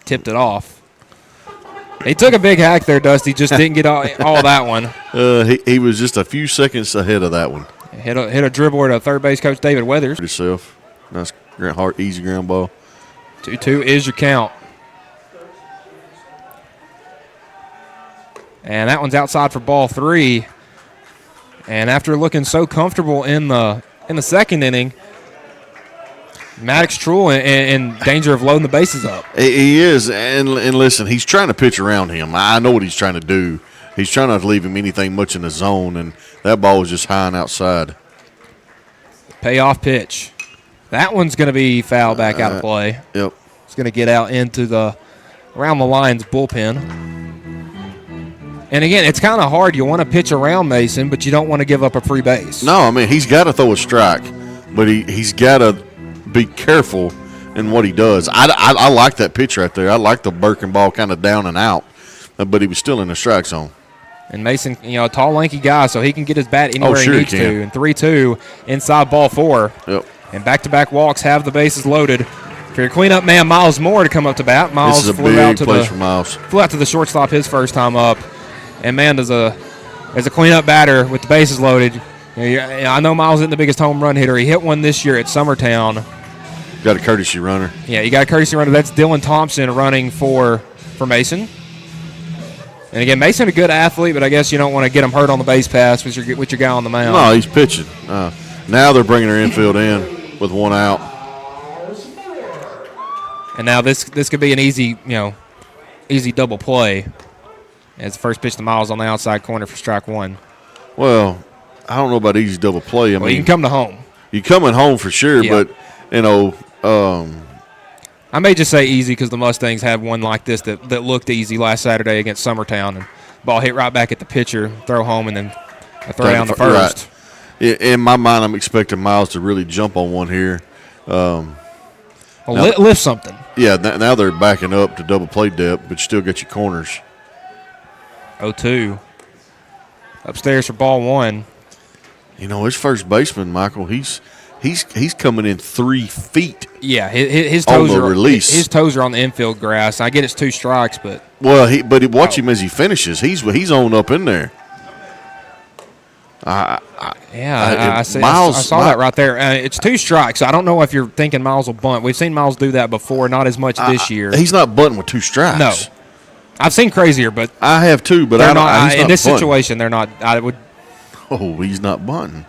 Tipped it off. He took a big hack there, Dusty. Just didn't get all that one. He was just a few seconds ahead of that one. Hit a dribble to third base coach David Weathers. Yourself. Nice, hard, easy ground ball. 2-2 is your count. And that one's outside for ball 3. And after looking so comfortable in the second inning, Maddox Truhl in danger of loading the bases up. He is, and listen, he's trying to pitch around him. I know what he's trying to do. He's trying not to leave him anything much in the zone, and that ball was just high and outside. Payoff pitch. That one's going to be foul back out of play. Yep. It's going to get out into around the lines bullpen. And again, it's kind of hard. You want to pitch around Mason, but you don't want to give up a free base. No, I mean, he's got to throw a strike, but he's got to be careful in what he does. I like that pitch right there. I like the Birkin ball kind of down and out, but he was still in the strike zone. And Mason, a tall, lanky guy, so he can get his bat anywhere he needs to. And 3-2 inside ball 4. Yep. And back-to-back walks have the bases loaded. For your cleanup man, Miles Moore to come up to bat. Miles this is a big place for Miles. Flew out to the shortstop his first time up. And, man, as a cleanup batter with the bases loaded, I know Miles isn't the biggest home run hitter. He hit one this year at Summertown. Got a courtesy runner. Yeah, you got a courtesy runner. That's Dylan Thompson running for Mason. And, again, Mason a good athlete, but I guess you don't want to get him hurt on the base pass with your guy on the mound. No, he's pitching. Now they're bringing their infield in with one out. And now this could be an easy double play. As the first pitch to Miles on the outside corner for strike one. Well, I don't know about easy double play. I mean, you can come to home. You're coming home for sure, Yeah. but, I may just say easy because the Mustangs had one like this that looked easy last Saturday against Summertown. And ball hit right back at the pitcher, throw home, and then a throw down the first. Right. In my mind, I'm expecting Miles to really jump on one here. Lift something. Yeah, now they're backing up to double play depth, but you still got your corners. 0-2. Upstairs for ball one. His first baseman, Michael, he's coming in 3 feet. Yeah, his on toes the are release. His toes are on the infield grass. I get it's 2 strikes, but watch him as he finishes. He's on up in there. I saw that right there. It's 2 strikes. So I don't know if you're thinking Miles will bunt. We've seen Miles do that before, not as much this year. He's not bunting with 2 strikes. No, I've seen crazier, but I have too. But they're not in this bunting. situation. They're not. I would. Oh, he's not bunting.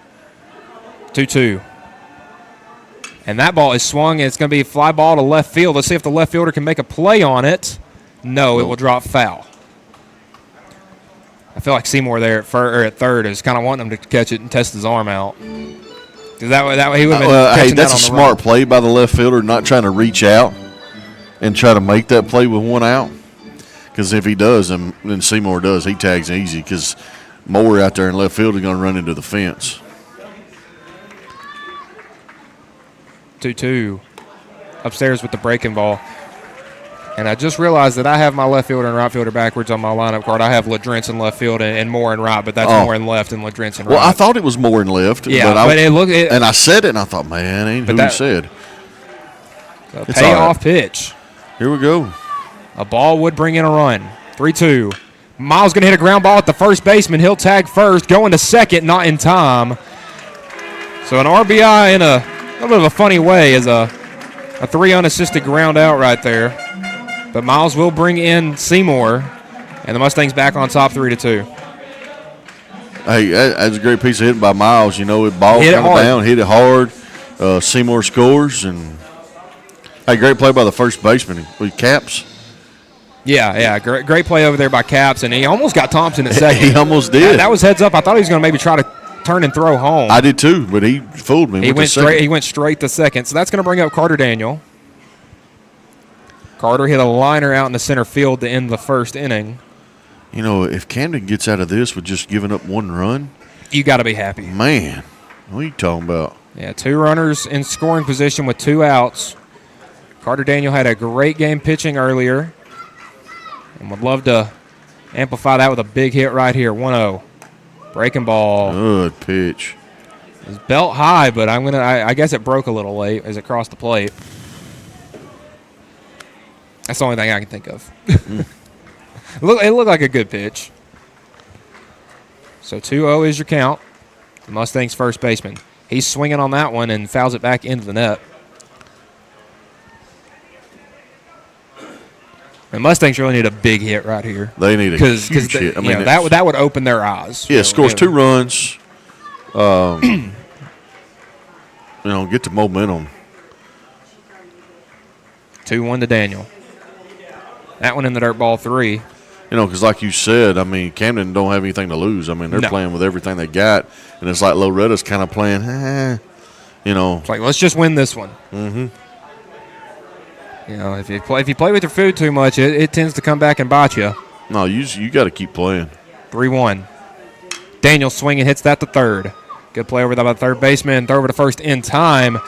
2-2. And that ball is swung, and it's going to be a fly ball to left field. Let's see if the left fielder can make a play on it. No, it will drop foul. I feel like Seymour there at third is kind of wanting him to catch it and test his arm out. That way he would have been catching that's that a on the smart run. play by the left fielder, not trying to reach out and try to make that play with 1 out. Because if he does, and Seymour does, he tags easy because Moore out there in left field is going to run into the fence. 2-2. Upstairs with the breaking ball. And I just realized that I have my left fielder and right fielder backwards on my lineup card. I have Ledrence in left field and Moore in right, but that's Moore in left and Ledrence in right. Well, I thought it was Moore in left. Yeah, and I said it, and I thought, man, ain't who he said. A payoff pitch. Here we go. A ball would bring in a run. 3-2. Miles going to hit a ground ball at the first baseman. He'll tag first, going to second, not in time. So an RBI in a little bit of a funny way is a 3 unassisted ground out right there. But Miles will bring in Seymour, and the Mustangs back on top 3-2. Hey, that's a great piece of hitting by Miles. It ball Hit it coming hard. down, hit it hard. Seymour scores, and hey, great play by the first baseman with Caps. Yeah, great play over there by Caps, and he almost got Thompson at second. He almost did. That was heads up. I thought he was going to maybe try to turn and throw home. I did too, but he fooled me. He went straight to second, so that's going to bring up Carter Daniel. Carter hit a liner out in the center field to end the first inning. If Camden gets out of this with just giving up 1 run, You got to be happy. man, what are you talking about? Yeah, 2 runners in scoring position with 2 outs. Carter Daniel had a great game pitching earlier, and would love to amplify that with a big hit right here. 1-0. Breaking ball. Good pitch. It's belt high, but I guess it broke a little late as it crossed the plate. That's the only thing I can think of. It looked like a good pitch. So 2-0 is your count. The Mustangs' first baseman. He's swinging on that one and fouls it back into the net. The Mustangs really need a big hit right here. They need a huge hit. That would open their eyes. Yeah, scores 2 runs. Get the momentum. 2-1 to Daniel. That one in the dirt ball 3. Because like you said, Camden don't have anything to lose. They're playing with everything they got, and it's like Loretto's kind of playing, It's like, let's just win this one. Mm-hmm. If you play with your food too much, it tends to come back and bite you. No, you got to keep playing. 3-1. Daniel swinging, hits that to third. Good play over there by the third baseman. Throw over to first in time.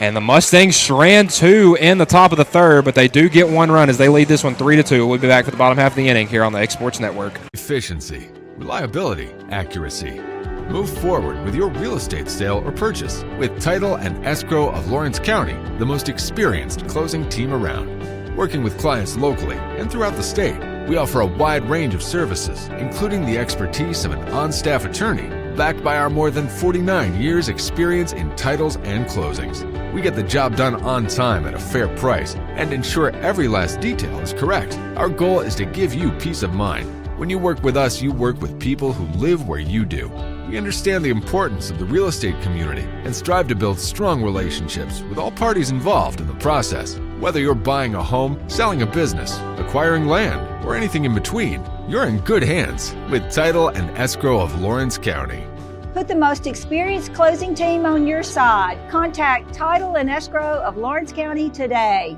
And the Mustangs ran 2 in the top of the third, but they do get 1 run as they lead this one 3-2. We'll be back for the bottom half of the inning here on the X Sports Network. Efficiency, reliability, accuracy. Move forward with your real estate sale or purchase with Title and Escrow of Lawrence County, the most experienced closing team around. Working with clients locally and throughout the state, we offer a wide range of services, including the expertise of an on-staff attorney, backed by our more than 49 years experience in titles and closings. We get the job done on time at a fair price and ensure every last detail is correct. Our goal is to give you peace of mind. When you work with us, you work with people who live where you do. We understand the importance of the real estate community and strive to build strong relationships with all parties involved in the process. Whether you're buying a home, selling a business, acquiring land, or anything in between, you're in good hands with Title and Escrow of Lawrence County. Put the most experienced closing team on your side. Contact Title and Escrow of Lawrence County today.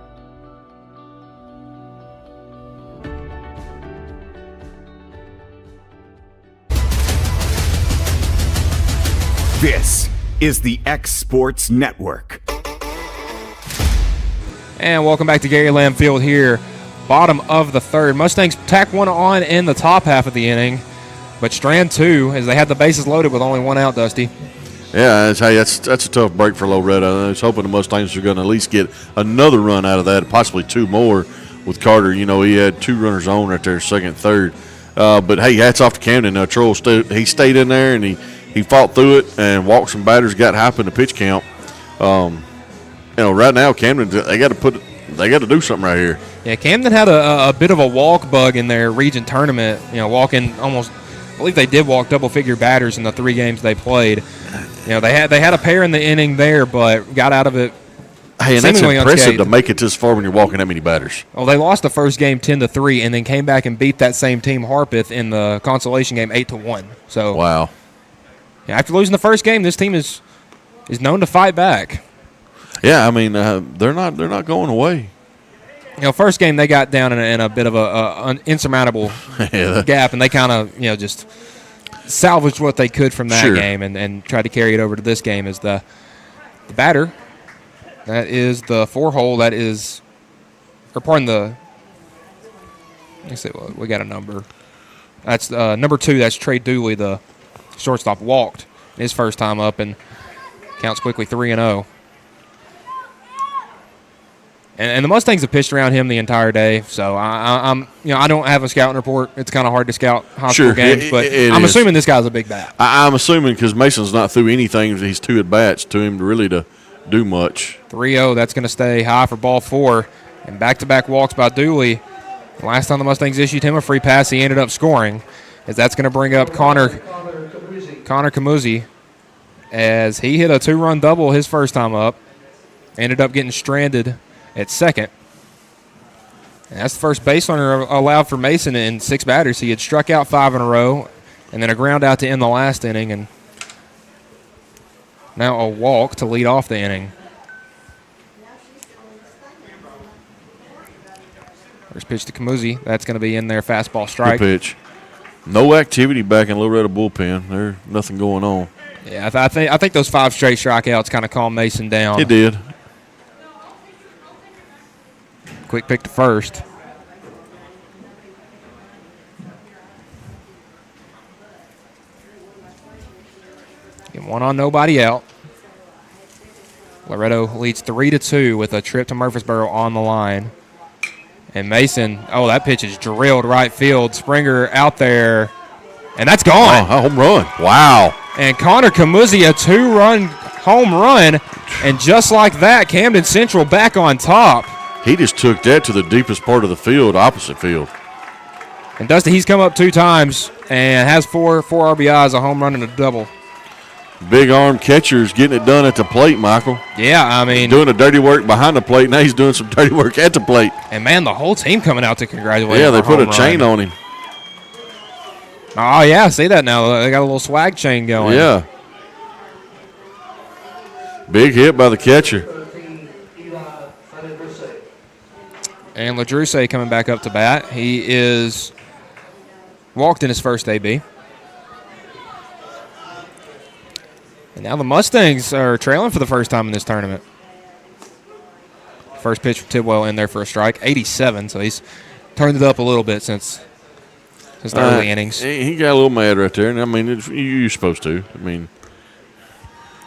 This is the X Sports Network. And welcome back to Gary Lamb Field here. Bottom of the third. Mustangs tack one on in the top half of the inning, but strand two as they had the bases loaded with only one out, Dusty. Yeah, that's a tough break for Loretto. I was hoping the Mustangs are going to at least get another run out of that, possibly two more with Carter. You know, he had two runners on right there, second, third. But, hey, hats off to Camden. Troll he stayed in there, and he fought through it and walked some batters, got high up in the pitch count. Right now, Camden, they got to do something right here. Yeah, Camden had a bit of a walk bug in their region tournament. Walking almost, I believe they did walk double-figure batters in the 3 games they played. They had a pair in the inning there, but got out of it. Hey, and that's impressive to make it this far when you're walking that many batters. Well, they lost the first game 10-3, and then came back and beat that same team, Harpeth, in the consolation game 8-1. So wow. Yeah, after losing the first game, this team is known to fight back. Yeah, I mean they're not going away. First game they got down in a bit of an insurmountable gap, and they kind of just salvaged what they could from that game and tried to carry it over to this game. As the batter, that is the 4-hole. That is, or pardon the. Let's see, we got a number. That's number 2. That's Trey Dooley, the shortstop, walked his first time up and counts quickly 3-0. And the Mustangs have pitched around him the entire day, so I don't have a scouting report. It's kind of hard to scout high school games, but I'm assuming this guy's a big bat. I'm assuming because Mason's not through anything. He's 2 at bats to him to do much. 3-0. That's going to stay high for ball 4, and back-to-back walks by Dooley. Last time the Mustangs issued him a free pass, he ended up scoring, as that's going to bring up Connor Camuzzi, as he hit a 2-run double his first time up, ended up getting stranded at second. And that's the first base runner allowed for Mason in 6 batters. He had struck out 5 in a row, and then a ground out to end the last inning, and now a walk to lead off the inning. First pitch to Camuzzi. That's going to be in there, fastball strike. Good pitch. No activity back in Loretto bullpen. There's nothing going on. Yeah, I think those 5 straight strikeouts kind of calmed Mason down. It did. Quick pick to first. Get 1 on, nobody out. Loretto leads 3-2 with a trip to Murfreesboro on the line. And Mason, that pitch is drilled right field. Springer out there, and that's gone. Oh, a home run. Wow. And Connor Camuzzi, a 2-run home run. And just like that, Camden Central back on top. He just took that to the deepest part of the field, opposite field. And Dusty, he's come up 2 times and has 4 RBIs, a home run and a double. Big arm catcher's getting it done at the plate, Michael. Yeah, I mean. Doing the dirty work behind the plate. Now he's doing some dirty work at the plate. And, man, the whole team coming out to congratulate him. Yeah, they put a chain on him. Oh, yeah, I see that now. They got a little swag chain going. Yeah. Big hit by the catcher. And LaDruce coming back up to bat. He is walked in his first AB. And now the Mustangs are trailing for the first time in this tournament. First pitch from Tidwell in there for a strike, 87. So he's turned it up a little bit since the early innings. He got a little mad right there. And I mean, you're supposed to. I mean,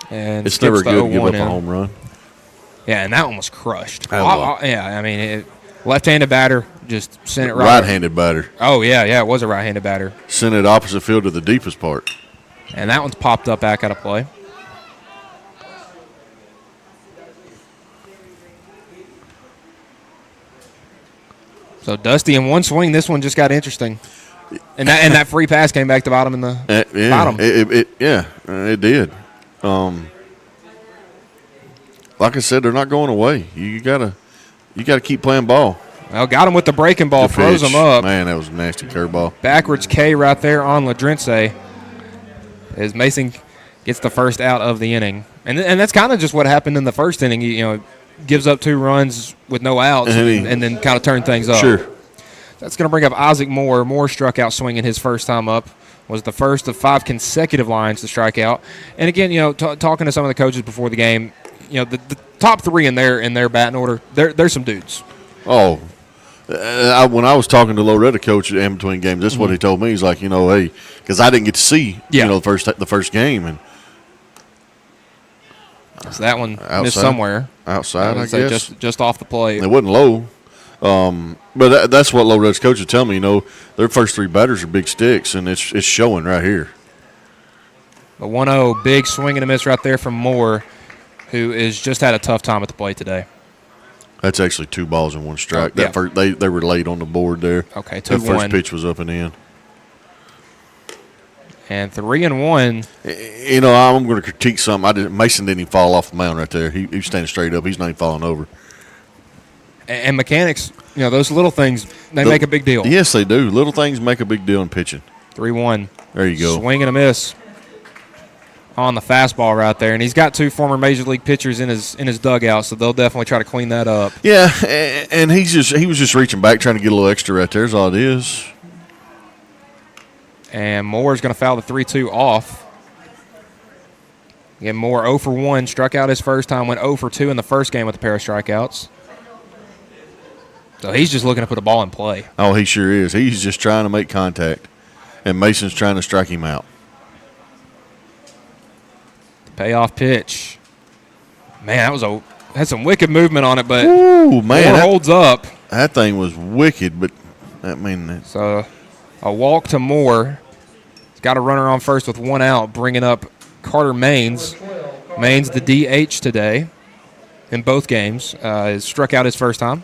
and it's never good to give up a home run. Yeah, and that one was crushed. Yeah, I mean, left-handed batter just sent it right. Right-handed batter. Oh, yeah, it was a right-handed batter. Sent it opposite field to the deepest part. And that one's popped up back out of play. So Dusty in one swing, this one just got interesting. And that free pass came back to bottom in the bottom. It did. Like I said, they're not going away. You gotta You got to keep playing ball. Well, got him with the breaking ball, Good froze pitch. him up. Man, that was a nasty curveball. Backwards K right there on Ladrince as Mason gets the first out of the inning. And that's kind of just what happened in the first inning. You know, gives up 2 runs with no outs and then kind of turned things up. Sure. That's going to bring up Isaac Moore. Moore struck out swinging his first time up. Was the first of 5 consecutive lines to strike out. And again, you know, talking to some of the coaches before the game, you know, the top 3 in their batting order, they're some dudes. Oh, when I was talking to Loretto coach in between games, that's what he told me. He's like, you know, hey, because I didn't get to see, you know, the first game, and so that one missed somewhere outside. I guess just off the plate. It wasn't low, but that's what Loretto's coach would tell me. You know, their first 3 batters are big sticks, and it's showing right here. The 1-0 big swing and a miss right there from Moore, who has just had a tough time at the plate today. That's actually 2 balls and 1 strike. Oh, yeah. That first, they were late on the board there. Okay, 2-1. That first pitch was up and in. And 3-1. You know, I'm going to critique something. Mason didn't even fall off the mound right there. He was standing straight up. He's not even falling over. And mechanics, you know, those little things, they make a big deal. Yes, they do. Little things make a big deal in pitching. 3-1. There you go. Swing and a miss on the fastball right there. And he's got 2 former Major League pitchers in his dugout, so they'll definitely try to clean that up. Yeah, and he was just reaching back, trying to get a little extra right there is all it is. And Moore's going to foul the 3-2 off. Again, Moore 0 for 1, struck out his first time, went 0 for 2 in the first game with a pair of strikeouts. So he's just looking to put the ball in play. Oh, he sure is. He's just trying to make contact, and Mason's trying to strike him out. Payoff pitch. Man, had some wicked movement on it, but Ooh, man, Moore holds up. That thing was wicked, but I mean, so a walk to Moore. He's got a runner on first with 1 out, bringing up Carter Maines. Maines the DH today in both games. Struck out his first time,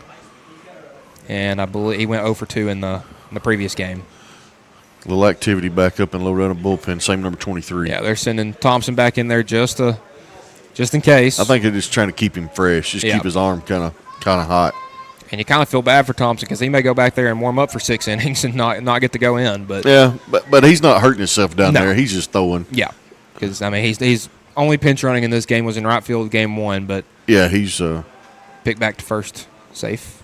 and I believe he went 0 for 2 in the previous game. a little activity back up in Loretto bullpen, same number 23. Yeah, they're sending Thompson back in there just in case. I think they're just trying to keep him fresh, just keep his arm kind of hot. And you kind of feel bad for Thompson because he may go back there and warm up for 6 innings and not get to go in. But yeah, but he's not hurting himself down there. He's just throwing. Yeah, because I mean he's only pinch running in this game was in right field game 1, but yeah, he's picked back to first, safe.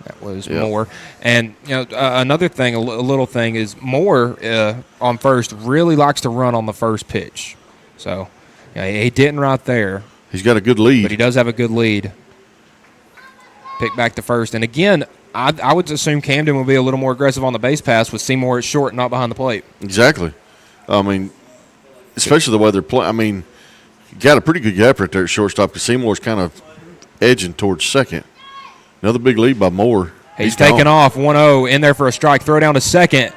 That was Moore. And another thing, a little thing is Moore on first really likes to run on the first pitch. So he didn't right there. He's got a good lead, but he does have a good lead. Pick back to first. And again, I would assume Camden will be a little more aggressive on the base pass with Seymour at short, not behind the plate. Exactly. I mean, especially the way they're playing. I mean, you got a pretty good gap right there at shortstop because Seymour's kind of edging towards second. Another big lead by Moore. He's taking off 1-0 in there for a strike. Throw down to second.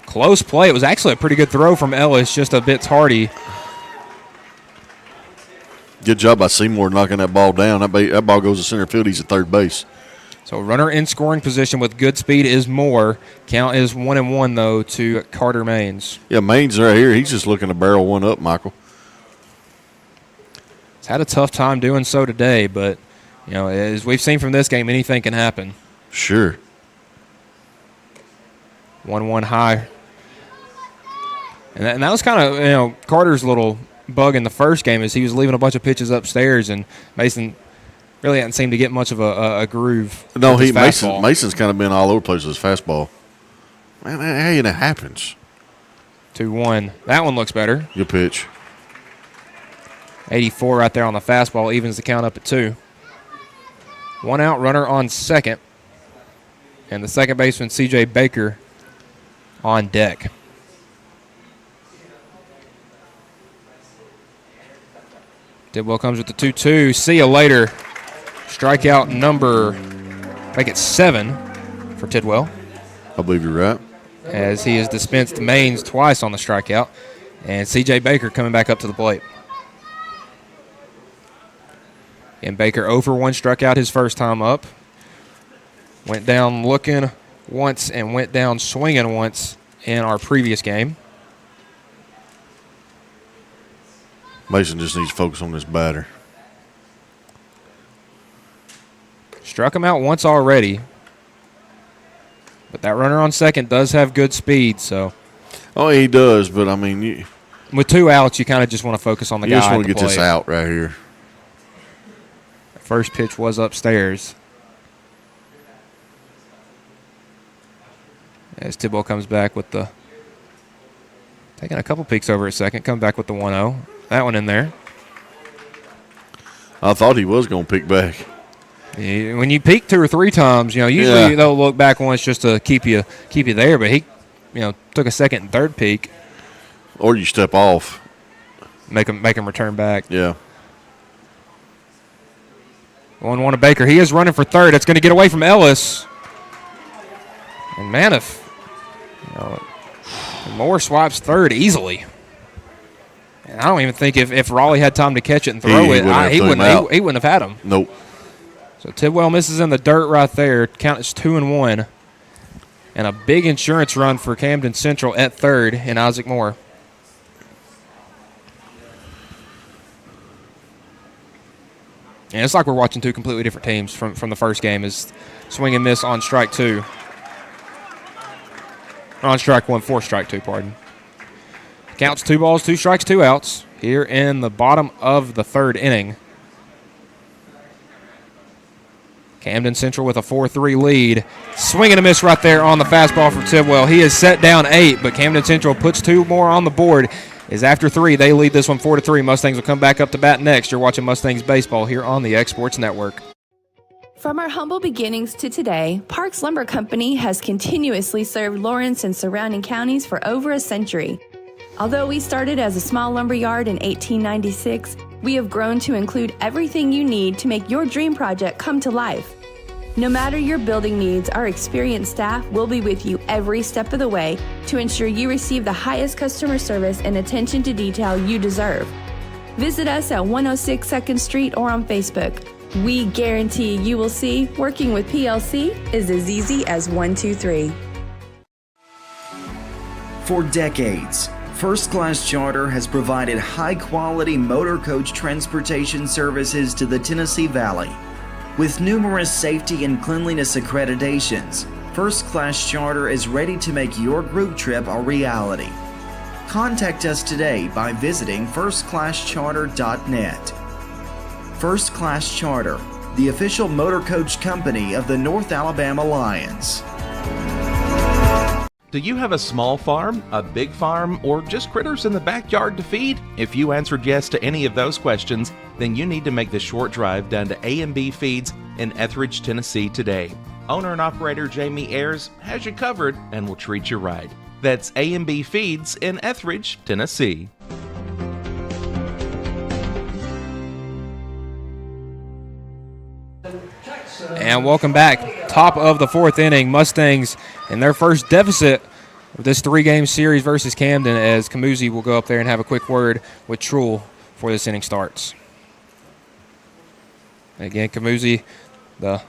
Close play. It was actually a pretty good throw from Ellis, just a bit tardy. Good job by Seymour knocking that ball down. That ball goes to center field. He's at third base. So runner in scoring position with good speed is Moore. Count is 1-1, though, to Carter Maines. Yeah, Maines right here. He's just looking to barrel one up, Michael. He's had a tough time doing so today, but, as we've seen from this game, anything can happen. Sure. 1-1 high. And that was kind of, Carter's little bug in the first game is he was leaving a bunch of pitches upstairs, and Mason really hadn't seemed to get much of a groove. No, Mason's kind of been all over the place with his fastball. Man, hey, and it happens. 2-1. That one looks better. Good pitch. 84 right there on the fastball, evens the count up at 2. 1 out, runner on second. And the second baseman, C.J. Baker, on deck. Tidwell comes with the 2-2. See you later. Strikeout number, make it 7 for Tidwell. I believe you're right. As he has dispensed Maines twice on the strikeout. And C.J. Baker coming back up to the plate. And Baker 0 for 1, struck out his first time up. Went down looking once and went down swinging once in our previous game. Strikeout Struck him out once already. But that runner on second does have good speed, so. Oh, he does, but, I mean. With 2 outs, you kind of just want to focus on the guy. You just want to get plate. this out right here. The first pitch was upstairs. As Tidwell comes back with the. Taking a couple peeks over at second, come back with the 1-0. That one in there. I thought he was going to pick back. When you peek 2 or 3 times, usually they'll look back once just to keep you there. But he, took a second and third peek. Or you step off, make him return back. Yeah. 1-1 to Baker. He is running for third. It's going to get away from Ellis. And man, if Moore swipes third easily. And I don't even think if Raleigh had time to catch it and throw he wouldn't have had him. Nope. So Tidwell misses in the dirt right there. Count is 2-1. And a big insurance run for Camden Central at third and Isaac Moore. And it's like we're watching 2 completely different teams from the first game. Is swing and miss on strike 2. On strike 1 for strike 2, pardon. Counts 2 balls, 2 strikes, 2 outs here in the bottom of the third inning. Camden Central with a 4-3 lead. Swing and a miss right there on the fastball for Tidwell. He is set down 8, but Camden Central puts 2 more on the board. Is after 3, they lead this one 4-3. Mustangs will come back up to bat next. You're watching Mustangs baseball here on the X Sports Network. From our humble beginnings to today, Parks Lumber Company has continuously served Lawrence and surrounding counties for over a century. Although we started as a small lumber yard in 1896, we have grown to include everything you need to make your dream project come to life. No matter your building needs, our experienced staff will be with you every step of the way to ensure you receive the highest customer service and attention to detail you deserve. Visit us at 106 2nd Street or on Facebook. We guarantee you will see working with PLC is as easy as 1, 2, 3. For decades, First Class Charter has provided high-quality motor coach transportation services to the Tennessee Valley. With numerous safety and cleanliness accreditations, First Class Charter is ready to make your group trip a reality. Contact us today by visiting firstclasscharter.net. First Class Charter, the official motor coach company of the North Alabama Lions. Do you have a small farm, a big farm, or just critters in the backyard to feed? If you answered yes to any of those questions, then you need to make the short drive down to A&B Feeds in Etheridge, Tennessee today. Owner and operator Jamie Ayers has you covered and will treat you right. That's A&B Feeds in Etheridge, Tennessee. And welcome back. Top of the 4th inning, Mustangs in their first deficit of this 3-game series versus Camden, as Camuzzi will go up there and have a quick word with Truhl before this inning starts. Again, Camuzzi, the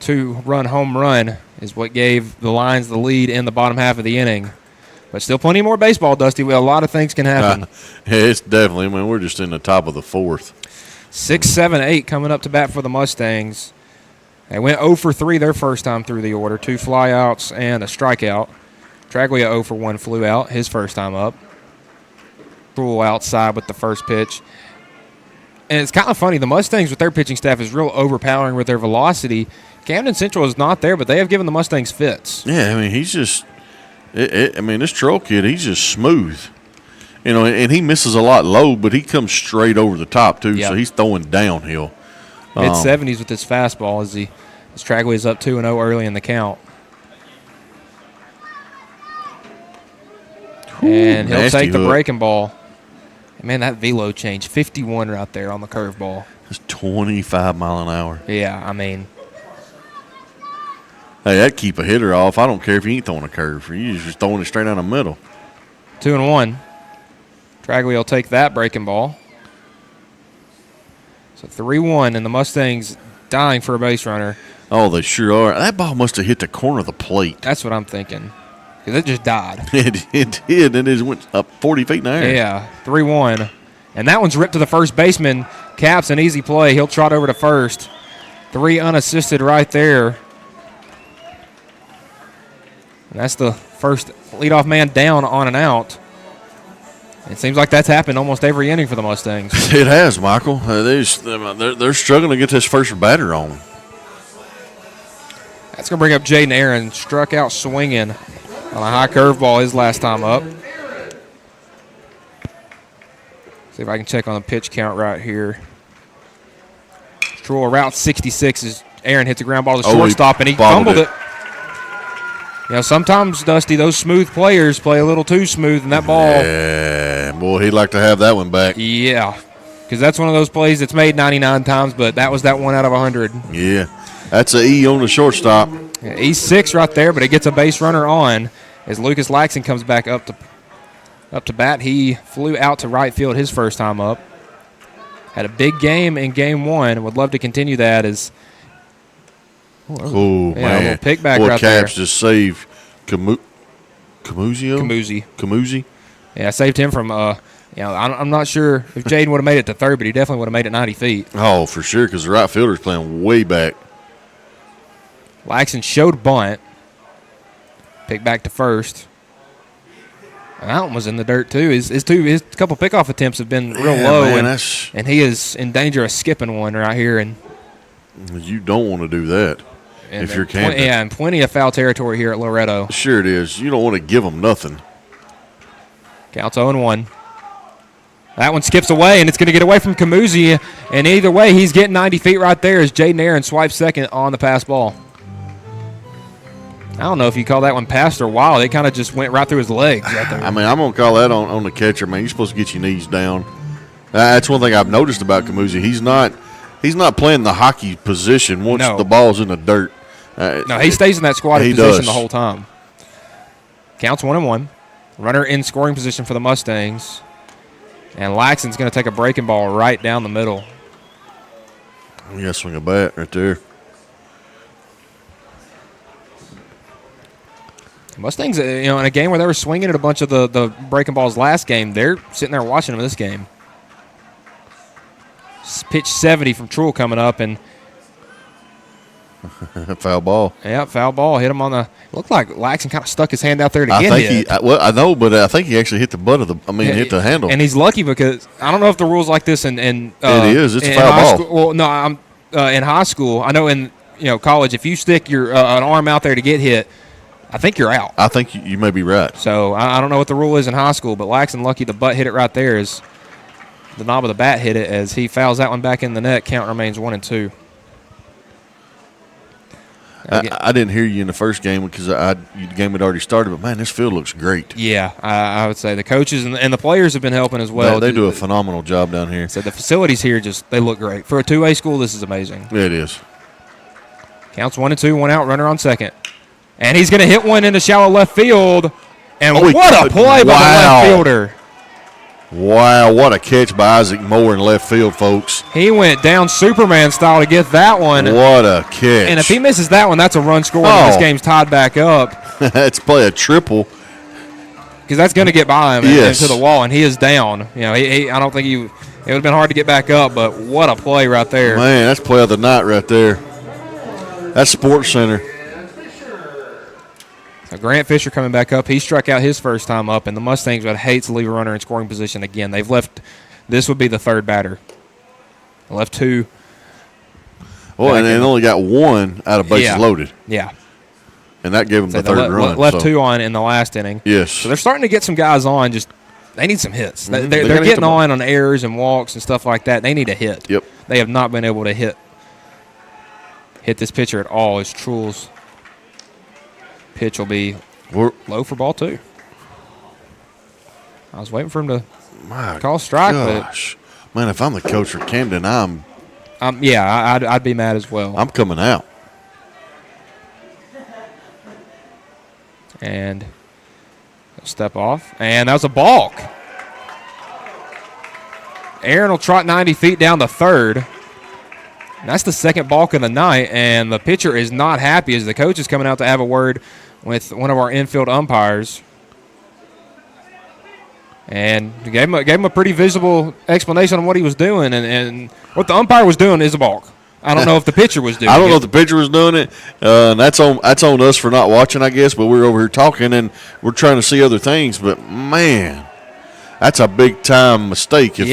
2-run home run is what gave the Lions the lead in the bottom half of the inning. But still plenty more baseball, Dusty. A lot of things can happen. Yeah, it's definitely. I mean, we're just in the top of the 4th. 6, 7, 8 coming up to bat for the Mustangs. They went 0 for 3 their first time through the order. 2 flyouts and a strikeout. Traglia 0 for 1 flew out his first time up. Truhl outside with the first pitch. And it's kind of funny. The Mustangs with their pitching staff is real overpowering with their velocity. Camden Central is not there, but they have given the Mustangs fits. Yeah, I mean, he's just this Troll kid, he's just smooth. And he misses a lot low, but he comes straight over the top, too, so he's throwing downhill. Mid-70s with his fastball as Traglia is up 2-0 early in the count. And he'll take the breaking ball. Man, that velo change, 51 right there on the curveball. It's 25 mile an hour. Yeah, I mean. Hey, that'd keep a hitter off. I don't care if you ain't throwing a curve. You're just throwing it straight down the middle. 2-1. Traglia will take that breaking ball. So 3-1, and the Mustangs dying for a base runner. Oh, they sure are. That ball must have hit the corner of the plate. That's what I'm thinking. Because it just died. It did, and it went up 40 feet in the air. Yeah, 3-1. And that one's ripped to the first baseman. Caps an easy play. He'll trot over to first. 3 unassisted right there. And that's the first leadoff man down on and out. It seems like that's happened almost every inning for the Mustangs. It has, Michael. They're struggling to get this first batter on. That's going to bring up Jaden Aaron. Struck out swinging on a high curveball his last time up. See if I can check on the pitch count right here. Stroll around 66 as Aaron hits a ground ball to shortstop, and he fumbled it. You know, sometimes, Dusty, those smooth players play a little too smooth, and that ball. Yeah, boy, he'd like to have that one back. Yeah, because that's one of those plays that's made 99 times, but that was that 1 out of 100. Yeah, that's an E on the shortstop. Yeah, E6 right there, but it gets a base runner on as Lucas Laxon comes back up to bat. He flew out to right field his first time up. Had a big game in game 1. Would love to continue that as. Oh, man. A little pick back boy, right Caps there. just saved Camusi. Yeah, saved him from, I'm not sure if Jaden would have made it to third, but he definitely would have made it 90 feet. Oh, for sure, because the right fielder's playing way back. Laxon showed bunt. Pick back to first. And that one was in the dirt, too. His couple pickoff attempts have been real low, man, and he is in danger of skipping one right here. And you don't want to do that if you're Camden. And plenty of foul territory here at Loretto. Sure it is. You don't want to give them nothing. Counts 0-1. That one skips away, and it's going to get away from Camusi. And either way, he's getting 90 feet right there as Jaden Aaron swipes second on the pass ball. I don't know if you call that one passed or wild. It kind of just went right through his legs right there. I mean, I'm going to call that on the catcher, man. You're supposed to get your knees down. That's one thing I've noticed about Camusi. He's not playing the hockey position once the ball's in the dirt. No, he stays in that squatted position the whole time. Counts 1-1. Runner in scoring position for the Mustangs. And Laxon's going to take a breaking ball right down the middle. You got to swing a bat right there. Mustangs, in a game where they were swinging at a bunch of the breaking balls last game, they're sitting there watching them this game. Pitch 70 from Truel coming up, and foul ball. Yeah, foul ball. Hit him on the. Looked like Laxon kind of stuck his hand out there to get it. I know, but I think he actually hit the butt of hit the handle. And he's lucky because I don't know if the rules like this in it is. It's a foul ball. School, well, no, I'm in high school. I know in college, if you stick your an arm out there to get hit, I think you're out. I think you may be right. So I don't know what the rule is in high school, but Laxon lucky the butt hit it right there as the knob of the bat hit it as he fouls that one back in the net. Count remains 1-2. I didn't hear you in the first game because the game had already started, but, man, this field looks great. Yeah, I would say the coaches and the players have been helping as well. They do a phenomenal job down here. So the facilities here they look great. For a 2A school, this is amazing. It is. Counts 1-2, one out, runner on second. And he's going to hit one into shallow left field. And what a play by the left fielder. Wow, what a catch by Isaac Moore in left field, folks. He went down Superman style to get that one. What a catch. And if he misses that one, that's a run scored. And this game's tied back up. That's play a triple. Because that's going to get by him into the wall, and he is down. I don't think it would have been hard to get back up, but what a play right there. Man, that's play of the night right there. That's Sports Center. So Grant Fisher coming back up. He struck out his first time up, and the Mustangs would hate to leave a runner in scoring position again. They've left – this would be the third batter. Left two. Well, and they only got one out of bases loaded. Yeah. And that gave them the third run. Left two on in the last inning. Yes. So they're starting to get some guys on. Just they need some hits. Mm-hmm. They're getting on errors and walks and stuff like that. They need a hit. Yep. They have not been able to hit this pitcher at all. It's Truel's pitch will be low for ball two. I was waiting for him to call strike. Gosh. Man, if I'm the coach for Camden, I'd be mad as well. I'm coming out. And step off. And that was a balk. Aaron will trot 90 feet down the third. And that's the second balk of the night, and the pitcher is not happy as the coach is coming out to have a word with one of our infield umpires. And gave him a pretty visible explanation on what he was doing, and what the umpire was doing is a balk. I don't know if the pitcher was doing it. I don't know if the pitcher was doing it. And that's on us for not watching, I guess. But we're over here talking, and we're trying to see other things. But, man, that's a big-time mistake. If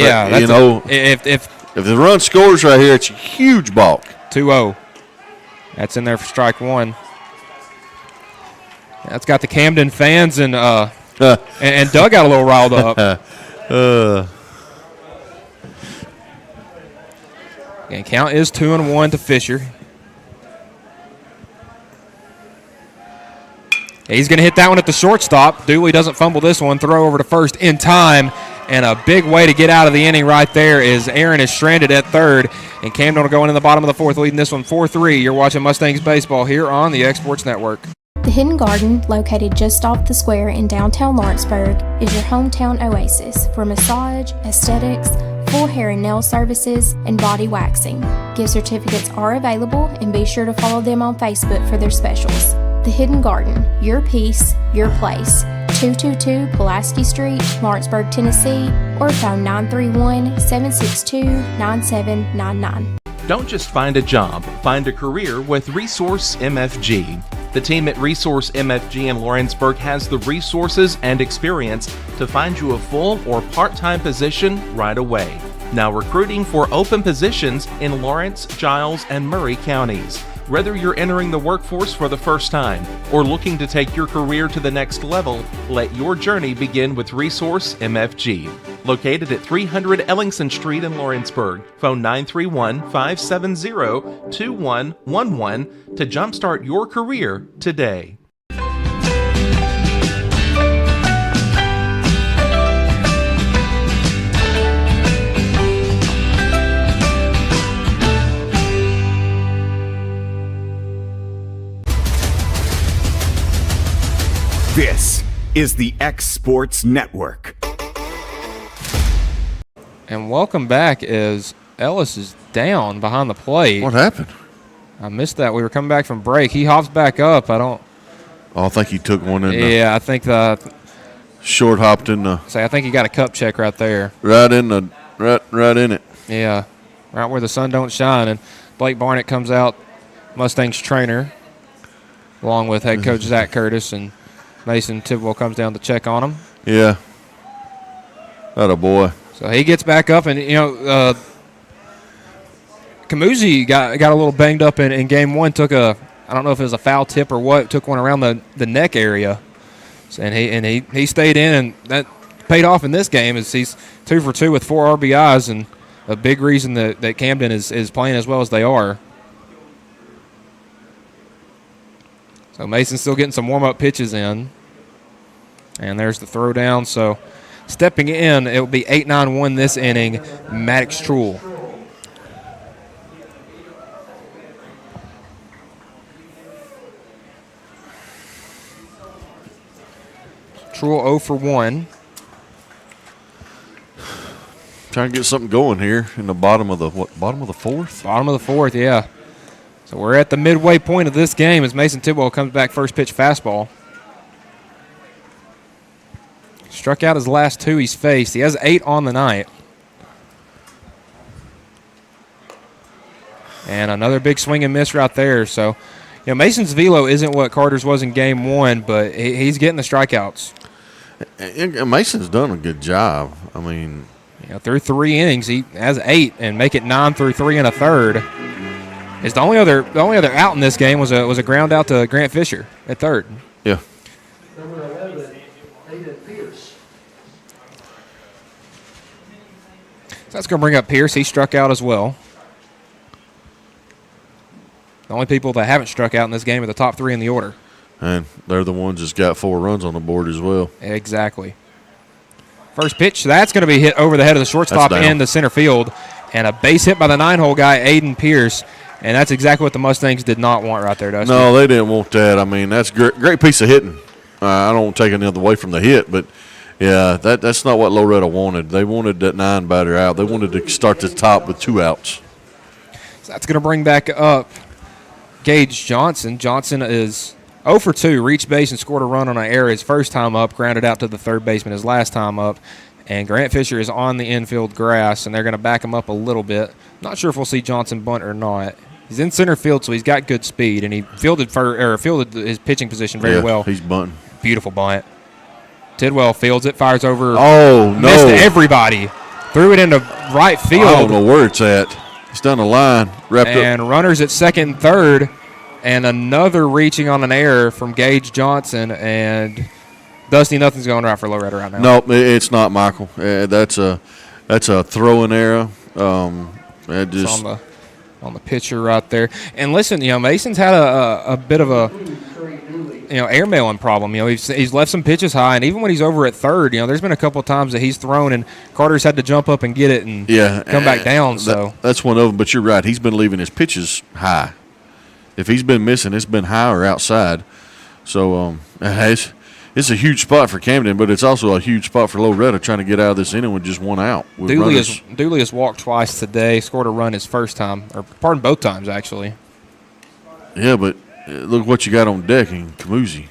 if the run scores right here, it's a huge balk. 2-0. That's in there for strike one. That's got the Camden fans and Doug got a little riled up. And count is 2-1 to Fisher. He's going to hit that one at the shortstop. Dooley doesn't fumble this one. Throw over to first in time. And a big way to get out of the inning right there is Aaron is stranded at third. And Camden will go in the bottom of the fourth, leading this one 4-3. You're watching Mustangs baseball here on the X Sports Network. The Hidden Garden, located just off the square in downtown Lawrenceburg, is your hometown oasis for massage, aesthetics, full hair and nail services, and body waxing. Gift certificates are available, and be sure to follow them on Facebook for their specials. The Hidden Garden, your peace, your place. 222 Pulaski Street, Lawrenceburg, Tennessee, or phone 931-762-9799. Don't just find a job, find a career with Resource MFG. The team at Resource MFG in Lawrenceburg has the resources and experience to find you a full or part-time position right away. Now recruiting for open positions in Lawrence, Giles, and Murray counties. Whether you're entering the workforce for the first time or looking to take your career to the next level, let your journey begin with Resource MFG. Located at 300 Ellingson Street in Lawrenceburg. Phone 931-570-2111 to jumpstart your career today. This is the X Sports Network. And welcome back as Ellis is down behind the plate. What happened? I missed that. We were coming back from break. He hops back up. I think he took one in. Yeah, I think the short hopped in the. I think he got a cup check right there. Right in it. Yeah, right where the sun don't shine. And Blake Barnett comes out, Mustangs trainer, along with head coach Zach Curtis, and Mason Tidwell comes down to check on him. Yeah. Atta boy. So he gets back up, and Kamuzi got a little banged up in game one. Took I don't know if it was a foul tip or what. Took one around the neck area, and he stayed in, and that paid off in this game. As he's 2 for 2 with 4 RBIs, and a big reason that Camden is playing as well as they are. So Mason's still getting some warm-up pitches in. And there's the throw down. So stepping in, it will be 8-9-1 this inning, Maddox Truhl. Truhl 0 for 1. Trying to get something going here in the bottom of the fourth? Bottom of the fourth, yeah. So we're at the midway point of this game as Mason Tidwell comes back first pitch fastball. Struck out his last 2 he's faced. He has 8 on the night. And another big swing and miss right there. So, Mason's velo isn't what Carter's was in game one, but he's getting the strikeouts. And Mason's done a good job. I mean, through 3 innings, he has 8 and make it 9 through 3 and a third. Is the only other out in this game was a ground out to Grant Fisher at third. Yeah. Number 11, Aiden Pierce. So that's going to bring up Pierce. He struck out as well. The only people that haven't struck out in this game are the top 3 in the order. And they're the ones that's got 4 runs on the board as well. Exactly. First pitch, that's going to be hit over the head of the shortstop into center field. And a base hit by the 9-hole guy, Aiden Pierce. And that's exactly what the Mustangs did not want right there, Dusty. No, they didn't want that. I mean, that's great piece of hitting. I don't want to take anything away from the hit, but, yeah, that's not what Loretto wanted. They wanted that 9 batter out. They wanted to start the top with 2 outs. So that's going to bring back up Gage Johnson. Johnson is 0 for 2, reached base and scored a run on an error his first time up, grounded out to the third baseman his last time up. And Grant Fisher is on the infield grass, and they're going to back him up a little bit. Not sure if we'll see Johnson bunt or not. He's in center field, so he's got good speed, and he fielded his pitching position very well. He's bunting. Beautiful bunt. Tidwell fields it, fires over. Oh, no. Missed everybody. Threw it into right field. I don't know where it's at. It's down the line. Wrapped up. And runners at second and third, and another reaching on an error from Gage Johnson, and Dusty, nothing's going right for Loretto right now. No, it's not, Michael. That's a throwing error. It's on the pitcher right there. And listen, Mason's had a bit of a airmailing problem. He's left some pitches high, and even when he's over at third, there's been a couple of times that he's thrown and Carter's had to jump up and get it and come back down. That's one of them. But you're right. He's been leaving his pitches high. If he's been missing, it's been high or outside. So it's a huge spot for Camden, but it's also a huge spot for Loretto trying to get out of this inning with just one out. Dooley has walked twice today, scored a run his first time, or pardon, both times actually. Yeah, but look what you got on deck in Camusi.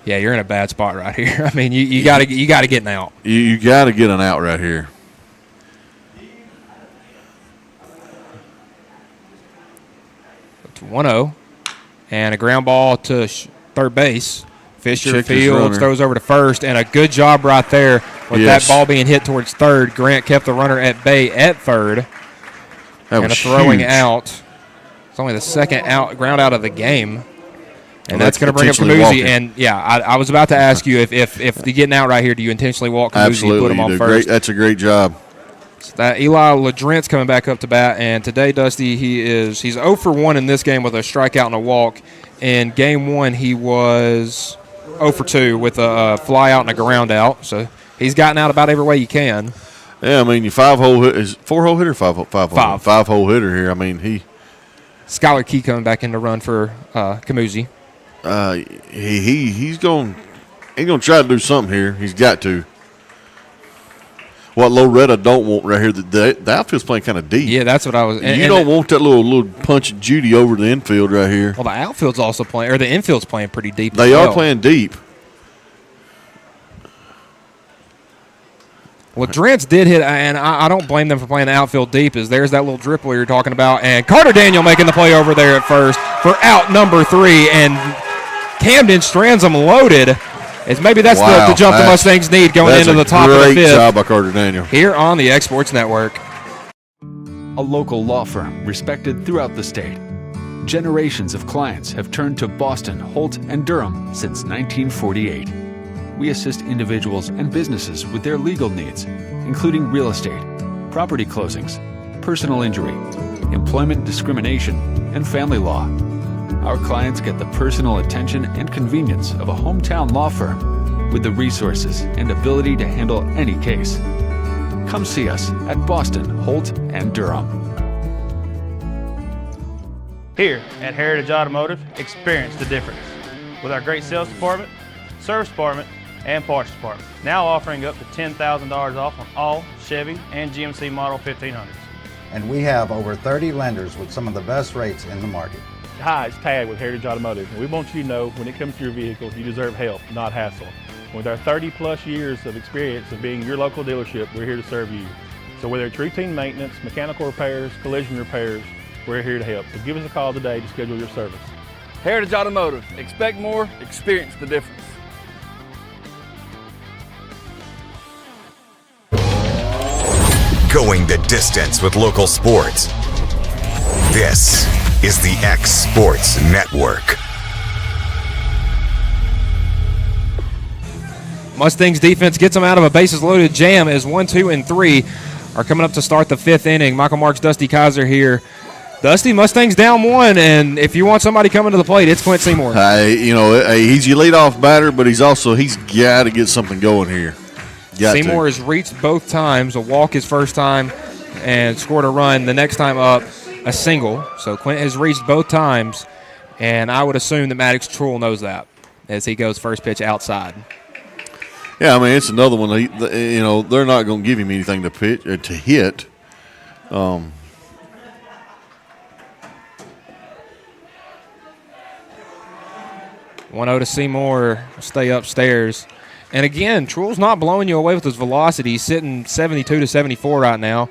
Yeah, you're in a bad spot right here. I mean, you got to get an out. You got to get an out right here. It's 1-0, and a ground ball to third base. Fisher fields, throws over to first, and a good job right there with that ball being hit towards third. Grant kept the runner at bay at third. And a throwing out. It's only the second ground out of the game. And that's going to bring up Camusi. And, I was about to ask you if you get an out right here, do you intentionally walk Camusi and put him on first? That's a great job. That Eli Ledrent's coming back up to bat, and today, Dusty, he's 0 for 1 in this game with a strikeout and a walk. In game 1, he was 0 for 2 with a fly out and a ground out. So he's gotten out about every way you can. Yeah, I mean, your 5-hole hit is 4-hole hitter, 5-hole, 5-hole hitter here. I mean, Skylar Key coming back in to run for Camusi. He's going to try to do something here. He's got to. What Loretto don't want right here, the outfield's playing kind of deep. Yeah, that's what I was. You don't want that little punch of Judy over the infield right here. Well, the outfield's also playing, or the infield's playing pretty deep. They are playing deep. Well, Drent's did hit, and I don't blame them for playing the outfield deep, as there's that little dribble you're talking about. And Carter Daniel making the play over there at first for out number 3, and Camden strands them loaded. Maybe that's the jump the Mustangs need going into the top of the 5th. Great job by Carter Daniel. Here on the Exports Network. A local law firm respected throughout the state. Generations of clients have turned to Boston, Holt, and Durham since 1948. We assist individuals and businesses with their legal needs, including real estate, property closings, personal injury, employment discrimination, and family law. Our clients get the personal attention and convenience of a hometown law firm with the resources and ability to handle any case. Come see us at Boston, Holt, and Durham. Here at Heritage Automotive, experience the difference with our great sales department, service department, and parts department. Now offering up to $10,000 off on all Chevy and GMC Model 1500s. And we have over 30 lenders with some of the best rates in the market. Hi, it's Tag with Heritage Automotive, and we want you to know when it comes to your vehicle, you deserve help, not hassle. With our 30-plus years of experience of being your local dealership, we're here to serve you. So whether it's routine maintenance, mechanical repairs, collision repairs, we're here to help. So give us a call today to schedule your service. Heritage Automotive. Expect more, experience the difference. Going the distance with local sports. This is the X Sports Network. Mustangs defense gets them out of a bases-loaded jam as 1, 2, and 3 are coming up to start the 5th inning. Michael Marks, Dusty Kaiser here. Dusty, Mustangs down 1, and if you want somebody coming to the plate, it's Quint Seymour. He's your leadoff batter, but he's got to get something going here. Seymour has reached both times, a walk his first time and scored a run. The next time up, a single. So Quint has reached both times, and I would assume that Maddox Truel knows that as he goes first pitch outside. Yeah, I mean, it's another one. They're not going to give him anything to hit. 1-0 to Seymour, stay upstairs. And again, Truell's not blowing you away with his velocity. He's sitting 72 to 74 right now.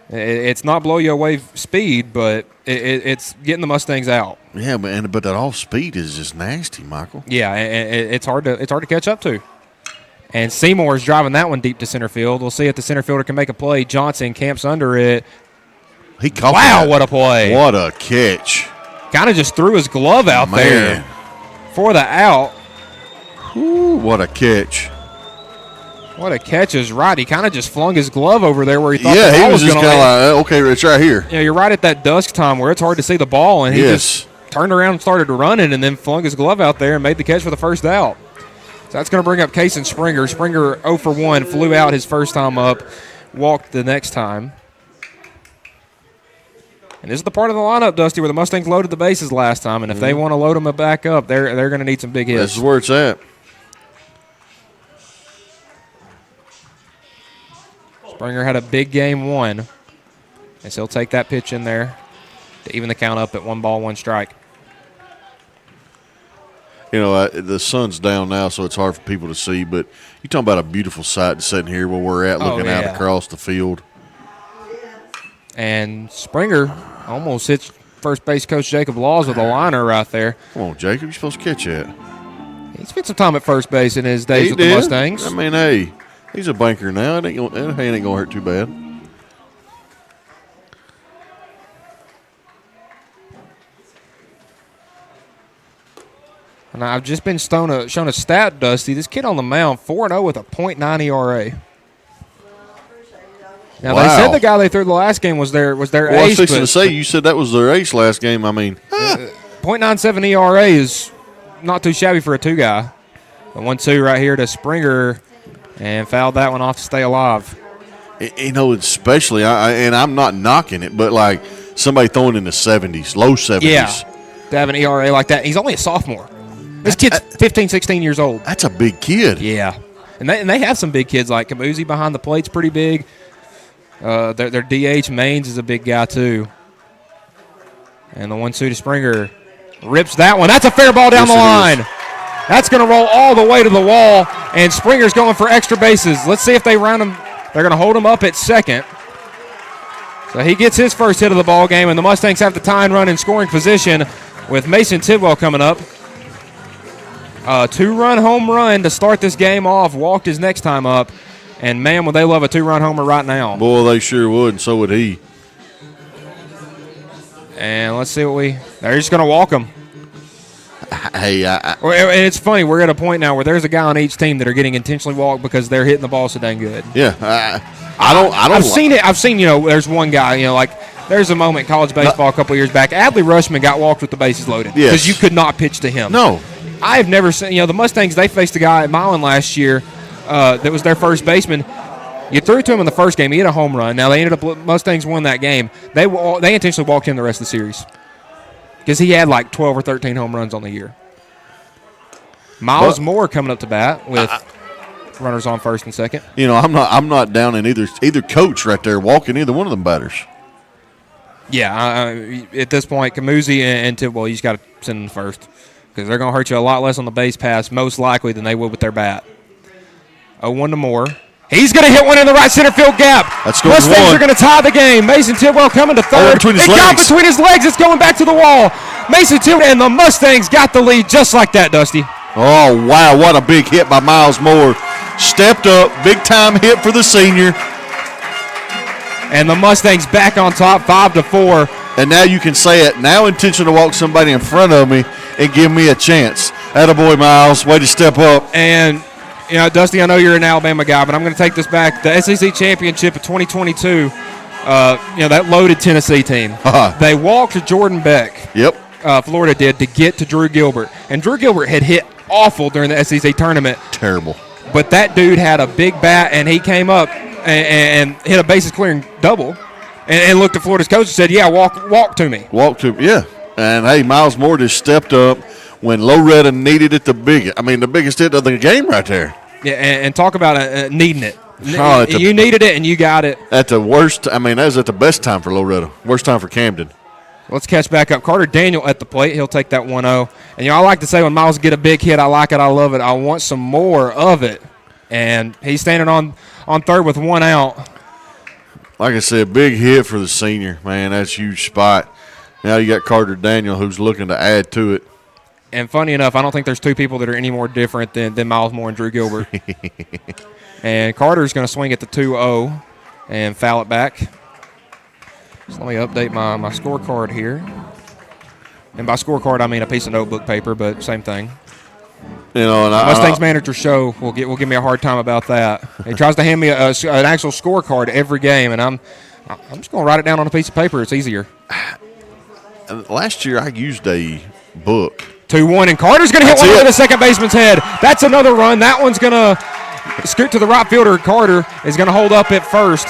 It's not blow you away speed, but it's getting the Mustangs out. Yeah, but that off speed is just nasty, Michael. Yeah, it's hard to catch up to. And Seymour's driving that one deep to center field. We'll see if the center fielder can make a play. Johnson camps under it. He caught wow, that. What a play. What a catch. Kind of just threw his glove out there for the out. Ooh, what a catch. What a catch is right. He kind of just flung his glove over there where he thought the ball he was just going to kind of like, okay, it's right here. Yeah, you're right at that dusk time where it's hard to see the ball, and he just turned around and started running and then flung his glove out there and made the catch for the first out. So that's going to bring up Kason Springer. Springer 0 for 1, flew out his first time up, walked the next time. And this is the part of the lineup, Dusty, where the Mustangs loaded the bases last time, and if they want to load them back up, they're going to need some big hits. This is where it's at. Springer had a big game 1, and so he'll take that pitch in there to even the count up at 1 ball, 1 strike. You know, the sun's down now, so it's hard for people to see, but you're talking about a beautiful sight sitting here where we're at, looking out across the field. And Springer almost hits first base coach Jacob Laws with a liner right there. Come on, Jacob, you're supposed to catch that. He spent some time at first base in his days with the Mustangs. I mean, hey, he's a banker now. It ain't gonna hurt too bad. And I've just been shown a stat, Dusty. This kid on the mound, 4-0 with a .90 ERA. Now, they said the guy they threw the last game was their ace. I was fixing to say, you said that was their ace last game. I mean, .97 ERA is not too shabby for a 2 guy. The 1-2 right here to Springer, and fouled that one off to stay alive. You know, especially, and I'm not knocking it, but like somebody throwing in the 70s, low 70s. Yeah, to have an ERA like that. He's only a sophomore. This kid's 15, 16 years old. That's a big kid. Yeah. And they have some big kids, like Camusi behind the plate's pretty big. Their DH Maines is a big guy, too. And the 1-2 to Springer rips that one. That's a fair ball down the line. That's going to roll all the way to the wall, and Springer's going for extra bases. Let's see if they round him. They're going to hold him up at second. So he gets his first hit of the ball game, and the Mustangs have the tying run in scoring position with Mason Tidwell coming up. A 2-run home run to start this game off. Walked his next time up. And, man, would they love a 2-run homer right now. Boy, they sure would, and so would he. And let's see they're just going to walk him. Hey, and it's funny. We're at a point now where there's a guy on each team that are getting intentionally walked because they're hitting the ball so dang good. Yeah, I don't. I've seen it. I've seen, there's one guy, like there's a moment in college baseball a couple years back. Adley Rushman got walked with the bases loaded because you could not pitch to him. No. I have never seen, the Mustangs, they faced a guy at Milan last year that was their first baseman. You threw to him in the first game. He hit a home run. Now, Mustangs won that game. They intentionally walked him the rest of the series because he had like 12 or 13 home runs on the year. Miles Moore coming up to bat with runners on first and second. I'm not down in either coach right there walking either one of them batters. Yeah, at this point, Camusi and Tidwell, you just got to send them first because they're going to hurt you a lot less on the base pass, most likely, than they would with their bat. 0-1 to Moore. He's going to hit one in the right center field gap. That's going Mustangs are going to tie the game. Mason Tidwell coming to third. It got between his legs. It's going back to the wall. Mason Tidwell and the Mustangs got the lead just like that, Dusty. Oh, wow. What a big hit by Miles Moore. Stepped up. Big-time hit for the senior. And the Mustangs back on top, 5-4. And now you can say it. Now intention to walk somebody in front of me and give me a chance. Attaboy, Miles. Way to step up. And, Dusty, I know you're an Alabama guy, but I'm going to take this back. The SEC Championship of 2022, that loaded Tennessee team. They walked Jordan Beck. Yep. Florida did, to get to Drew Gilbert. And Drew Gilbert had hit awful during the SEC tournament. Terrible. But that dude had a big bat, and he came up and hit a bases-clearing double and looked at Florida's coach and said, yeah, walk to me. Walk to me, yeah. And, hey, Miles Moore just stepped up when Loretto needed it the biggest hit of the game right there. Yeah, and talk about needing it. You needed it, and you got it. At the worst, that was at the best time for Loretto. Worst time for Camden. Let's catch back up. Carter Daniel at the plate. He'll take that 1-0. And, I like to say when Miles get a big hit, I like it, I love it. I want some more of it. And he's standing on third with 1 out. Like I said, big hit for the senior. Man, that's a huge spot. Now you got Carter Daniel who's looking to add to it. And funny enough, I don't think there's two people that are any more different than Miles Moore and Drew Gilbert. And Carter's going to swing at the 2-0 and foul it back. So let me update my scorecard here. And by scorecard, I mean a piece of notebook paper, but same thing. And Mustangs manager show will give me a hard time about that. He tries to hand me an actual scorecard every game, and I'm just going to write it down on a piece of paper. It's easier. Last year I used a book. 2-1, and Carter's going to hit one over the second baseman's head. That's another run. That one's going to scoot to the right fielder. Carter is going to hold up at first.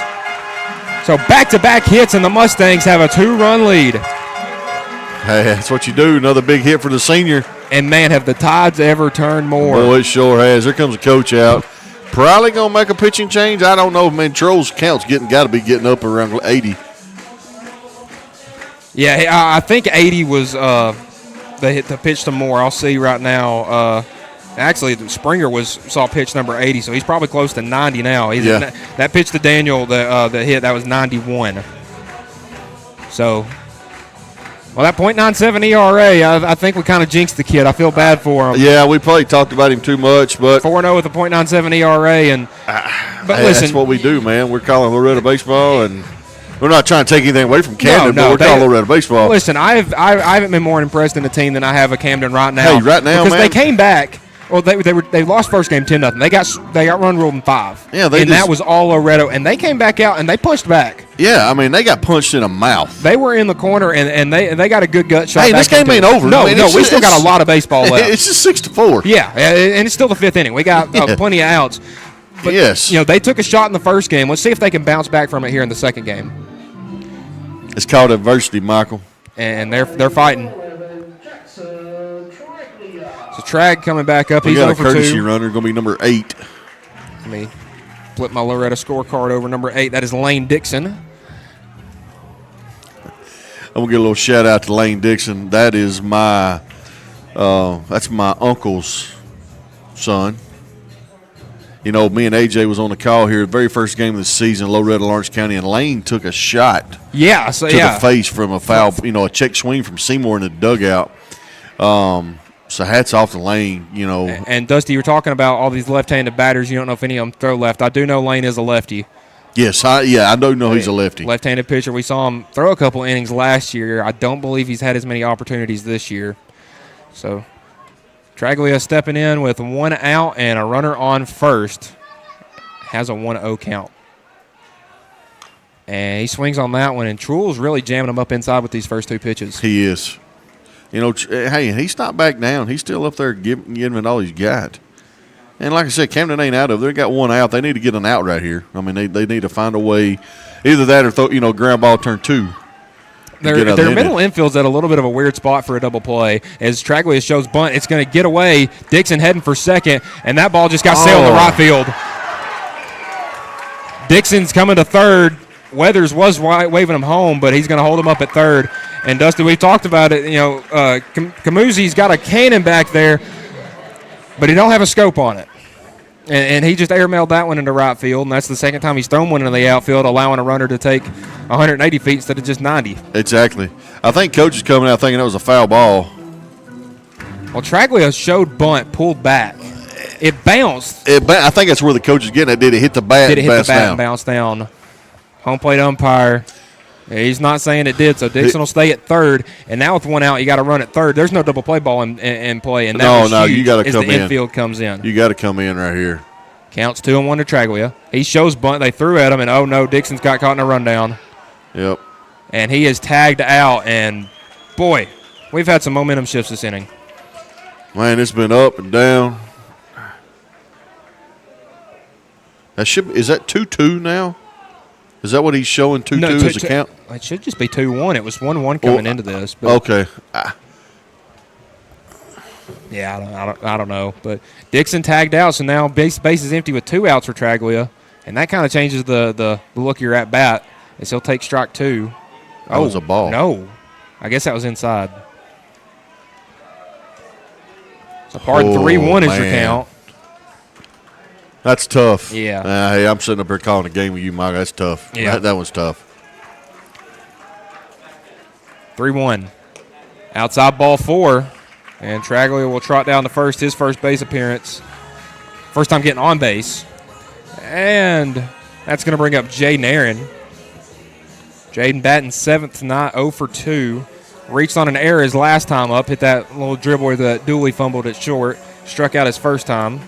So back-to-back hits, and the Mustangs have a 2-run lead. Hey, that's what you do. Another big hit for the senior. And, man, have the tides ever turned more. Boy, it sure has. There comes the coach out. Probably going to make a pitching change. I don't know. Man, Troll's count's got to be getting up around 80. Yeah, I think 80 was the pitch to Moore. I'll see right now. Actually, Springer saw pitch number 80, so he's probably close to 90 now. That pitch to Daniel, the hit, that was 91. So, that .97 ERA, I think we kind of jinxed the kid. I feel bad for him. Yeah, we probably talked about him too much, but 4-0 with a .97 ERA, but listen, that's what we do, man. We're calling Loretto baseball, and we're not trying to take anything away from Camden, but we're calling Loretto baseball. Listen, I haven't been more impressed in the team than I have of Camden right now. Hey, right now, because man, they came back. Well, they lost first game 10-0. They got run ruled in 5. Yeah, that was all Loretto, and they came back out and they punched back. Yeah, I mean they got punched in the mouth. They were in the corner and they got a good gut shot. Hey, this game ain't over. No, we still got a lot of baseball left. It's just 6-4. Yeah, and it's still the 5th inning. We got plenty of outs. But, yes, they took a shot in the first game. Let's see if they can bounce back from it here in the second game. It's called adversity, Michael. And they're fighting. So Trag coming back up. We He's got a over courtesy 2. runner going to be number 8. Let me flip my Loretto scorecard over. Number 8, that is Lane Dixon. I'm going to get a little shout out to Lane Dixon. That is that's my uncle's son. Me and AJ was on the call here the very first game of the season, Loretto, Lawrence County, and Lane took a shot to the face from a foul, a check swing from Seymour in the dugout. So hats off to Lane, And Dusty, you're talking about all these left-handed batters. You don't know if any of them throw left. I do know Lane is a lefty. Yes, I do know he's a lefty. Left-handed pitcher. We saw him throw a couple innings last year. I don't believe he's had as many opportunities this year. So Traglia stepping in with 1 out and a runner on first. Has a 1-0 count. And he swings on that one, and Truell's really jamming him up inside with these first 2 pitches. He is. Hey, he's not back down. He's still up there giving it all he's got. And like I said, Camden ain't out of it. They got 1 out. They need to get an out right here. I mean, they need to find a way, either that or throw, ground ball turn 2. Their middle infield's at a little bit of a weird spot for a double play. As Traglia shows bunt, it's going to get away. Dixon heading for second, and that ball just got sailed in the right field. Dixon's coming to third. Weathers was waving him home, but he's going to hold him up at third. And, Dusty, we talked about it. Camusi's got a cannon back there, but he don't have a scope on it. And he just airmailed that one into right field, and that's the second time he's thrown one into the outfield, allowing a runner to take 180 feet instead of just 90. Exactly. I think Coach is coming out thinking that was a foul ball. Well, Traglia showed bunt, pulled back. It bounced. I think that's where the coach is getting at. Did it hit the bat? Did it hit the bat and bounce down? Home plate umpire. He's not saying it did, so Dixon will stay at third. And now with 1 out, you got to run at third. There's no double play ball in play, and that was huge you got to come as the infield comes in. You got to come in right here. Counts 2-1 to Traglia. He shows bunt. They threw at him, and oh no, Dixon's got caught in a rundown. Yep. And he is tagged out, and boy, we've had some momentum shifts this inning. Man, it's been up and down. Is that 2-2 now? Is that what he's showing, 2-2 as a count? It should just be 2-1. It was 1-1 coming into this. But okay. Yeah, I don't know. But Dixon tagged out, so now base is empty with 2 outs for Traglia. And that kind of changes the look of your at-bat, as he'll take strike 2. That was a ball. No. I guess that was inside. So pardon, 3-1 is your count. That's tough. Yeah. Hey, I'm sitting up here calling a game with you, Mike. That's tough. Yeah. That one's tough. 3-1. Outside ball 4. And Traglia will trot down to his first base appearance. First time getting on base. And that's going to bring up Jaden Aaron. Jaden batting 7th tonight, 0 for 2. Reached on an error his last time up. Hit that little dribbler that Dooley fumbled it short. Struck out his first time.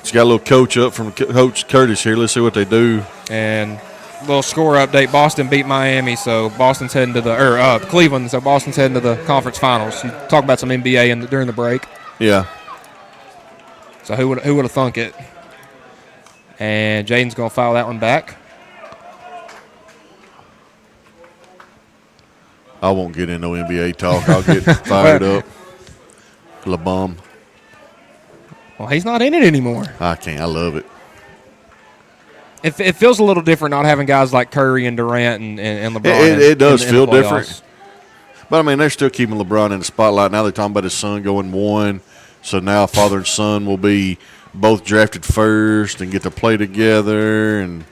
It's got a little coach up from Coach Curtis here. Let's see what they do. And a little score update. Boston beat Miami, so Boston's heading to Cleveland, so Boston's heading to the conference finals. You talk about some NBA during the break. Yeah. So who would have thunk it? And Jaden's going to foul that one back. I won't get into no NBA talk. I'll get fired up. LeBum. Well, he's not in it anymore. I can't. I love it. It feels a little different not having guys like Curry and Durant and LeBron. It does feel different. But, I mean, they're still keeping LeBron in the spotlight. Now they're talking about his son going 1. So now father and son will be both drafted first and get to play together. And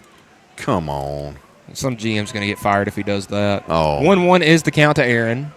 come on. Some GM's going to get fired if he does that. Oh. 1-1 is the count to Aaron.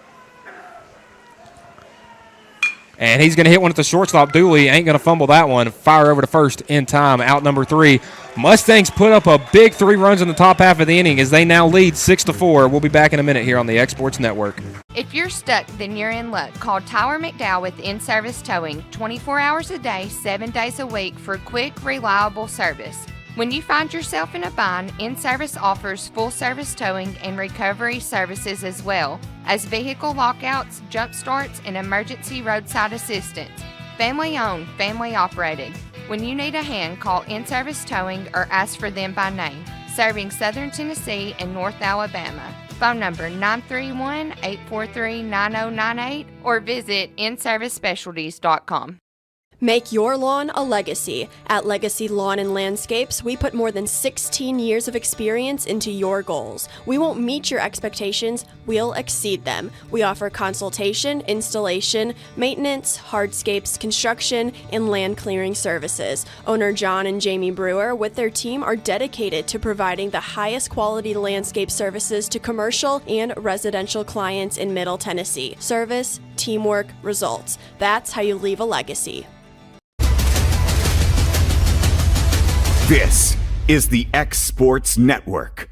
And he's going to hit one at the shortstop. Dooley ain't going to fumble that one. Fire over to first in time. Out number 3. Mustangs put up a big 3 runs in the top half of the inning as they now lead 6-4. We'll be back in a minute here on the Exports Network. If you're stuck, then you're in luck. Call Tyler McDowell with In-Service Towing. 24 hours a day, 7 days a week for quick, reliable service. When you find yourself in a bind, In-Service offers full-service towing and recovery services as well as vehicle lockouts, jump starts, and emergency roadside assistance. Family-owned, family-operated. When you need a hand, call In-Service Towing or ask for them by name. Serving Southern Tennessee and North Alabama. Phone number 931-843-9098 or visit inservicespecialties.com. Make your lawn a legacy. At Legacy Lawn and Landscapes, we put more than 16 years of experience into your goals. We won't meet your expectations, we'll exceed them. We offer consultation, installation, maintenance, hardscapes, construction, and land clearing services. Owner John and Jamie Brewer with their team are dedicated to providing the highest quality landscape services to commercial and residential clients in Middle Tennessee. Service, teamwork, results. That's how you leave a legacy. This is the X Sports Network.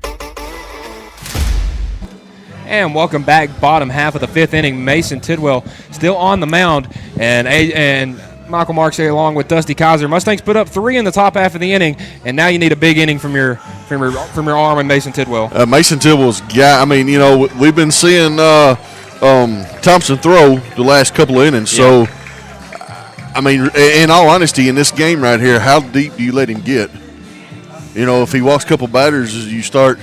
And welcome back. Bottom half of the 5th inning. Mason Tidwell still on the mound. And Michael Marks here along with Dusty Kaiser. Mustangs put up 3 in the top half of the inning, and now you need a big inning from your arm and Mason Tidwell. Mason Tidwell's guy. I mean, we've been seeing Thompson throw the last couple of innings. Yeah. So, I mean, in all honesty, in this game right here, how deep do you let him get? If he walks a couple batters, you start.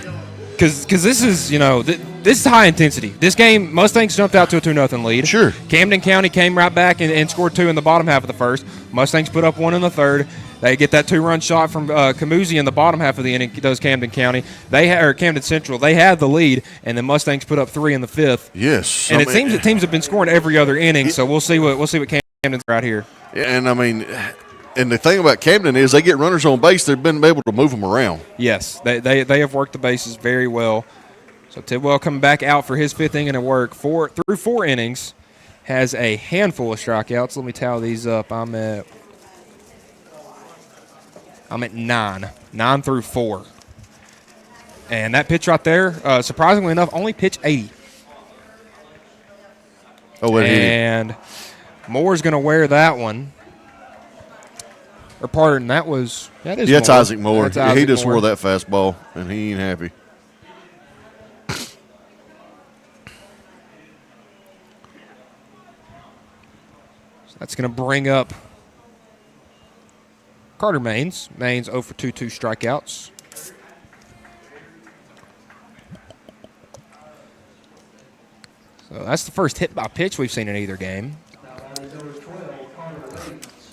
Because this is, this is high intensity. This game, Mustangs jumped out to a 2-0 lead. Sure. Camden County came right back and scored 2 in the bottom half of the first. Mustangs put up 1 in the third. They get that 2-run shot from Camusi in the bottom half of the inning. Does Camden County? or Camden Central. They had the lead, and the Mustangs put up 3 in the 5th. Yes. And it seems that teams have been scoring every other inning. So we'll see what Camden's right here. And I mean. And the thing about Camden is they get runners on base. They've been able to move them around. Yes, they have worked the bases very well. So Tidwell coming back out for his 5th inning of work. Through 4 innings, has a handful of strikeouts. Let me tally these up. I'm at 9. 9 through 4. And that pitch right there, surprisingly enough, only pitched 80. Oh, what and Moore's going to wear that one. Or pardon, that is that's Moore. Isaac Moore. That's Isaac he just Moore. wore that fastball, and he ain't happy. So that's going to bring up Carter Maines. Maines 0 for 2 strikeouts. So that's the first hit by pitch we've seen in either game.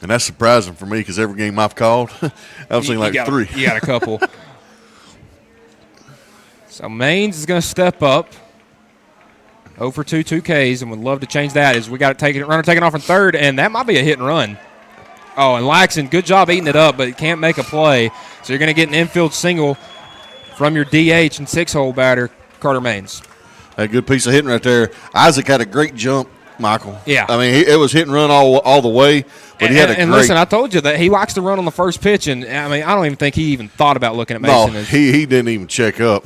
And that's surprising for me because every game I've called, I've seen like 3. You got a couple. So Maines is going to step up. 0 for 2 Ks, and would love to change that. Is we got to runner taking off in third, and that might be a hit and run. Oh, and Laxton, good job eating it up, but can't make a play. So you're going to get an infield single from your DH and 6-hole batter, Carter Maines. A good piece of hitting right there. Isaac had a great jump, Michael. Yeah. I mean, it was hit and run all the way, but he had a great. And listen, I told you that he likes to run on the first pitch, and I mean, I don't even think he even thought about looking at Mason. No, he didn't even check up.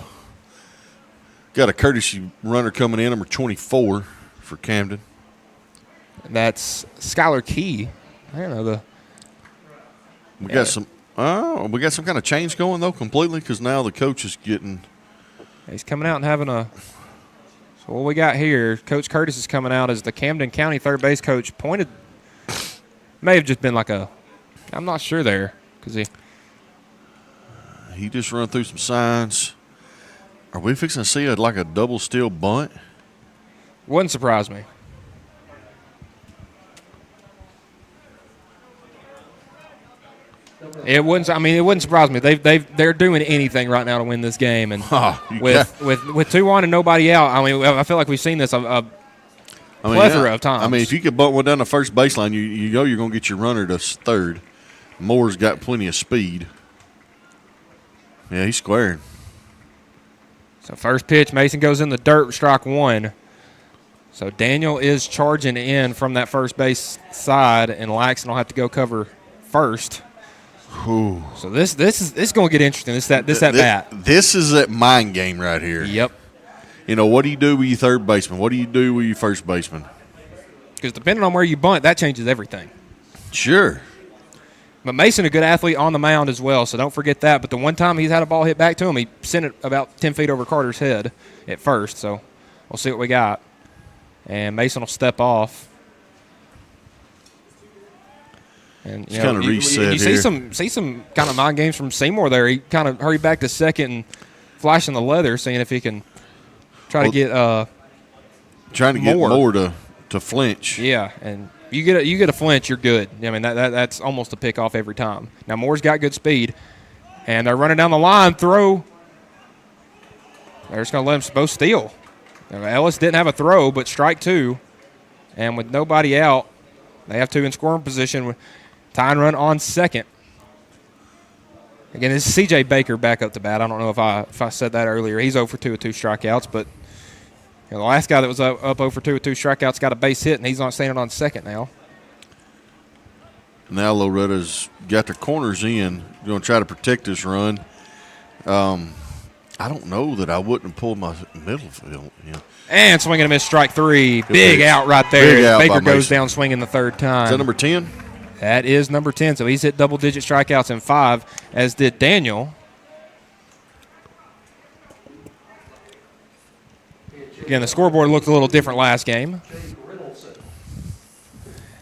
Got a courtesy runner coming in, number 24 for Camden. That's Skylar Key. I don't know We got some kind of change going though completely because now the coach is getting. He's coming out and having a. So what we got here, Coach Curtis is coming out as the Camden County third base coach. Pointed, may have just been like a. I'm not sure there because he just run through some signs. Are we fixing to see like a double steal bunt? Wouldn't surprise me. It wouldn't. I mean, it wouldn't surprise me. They're doing anything right now to win this game, and with 2 on and nobody out. I mean, I feel like we've seen this a plethora of times. I mean, if you could bunt one down the first baseline, you know you're going to get your runner to third. Moore's got plenty of speed. Yeah, he's squaring. So first pitch, Mason goes in the dirt, strike 1. So Daniel is charging in from that first base side, and Laxton will have to go cover first. Ooh. So this is going to get interesting. This at bat. This is that mind game right here. Yep. You know, what do you do with your third baseman? What do you do with your first baseman? Because depending on where you bunt, that changes everything. Sure. But Mason, a good athlete on the mound as well, so don't forget that. But the one time he's had a ball hit back to him, he sent it about 10 feet over Carter's head at first. So we'll see what we got. And Mason will step off. And it's kind of reset you see some kind of mind games from Seymour there. He kind of hurried back to second and flashing the leather, seeing if he can trying to get Moore to flinch. Yeah, and you get a flinch, you're good. I mean that's almost a pick off every time. Now Moore's got good speed, and they're running down the line. Throw. They're just going to let them both steal. Now, Ellis didn't have a throw, but strike 2, and with nobody out, they have 2 in scoring position. Tying run on second. Again, this is C.J. Baker back up to bat. I don't know if I said that earlier. He's 0 for 2 with 2 strikeouts, but the last guy that was up 0 for 2 with 2 strikeouts got a base hit, and he's not standing on second now. Now Loretta's got their corners in, going to try to protect this run. I don't know that I wouldn't have pulled my middle field. Yeah. And swing and a miss, strike 3. Big out right there. Baker goes down swinging the third time. Is that number 10? That is number 10. So he's hit double-digit strikeouts in 5, as did Daniel. Again, the scoreboard looked a little different last game.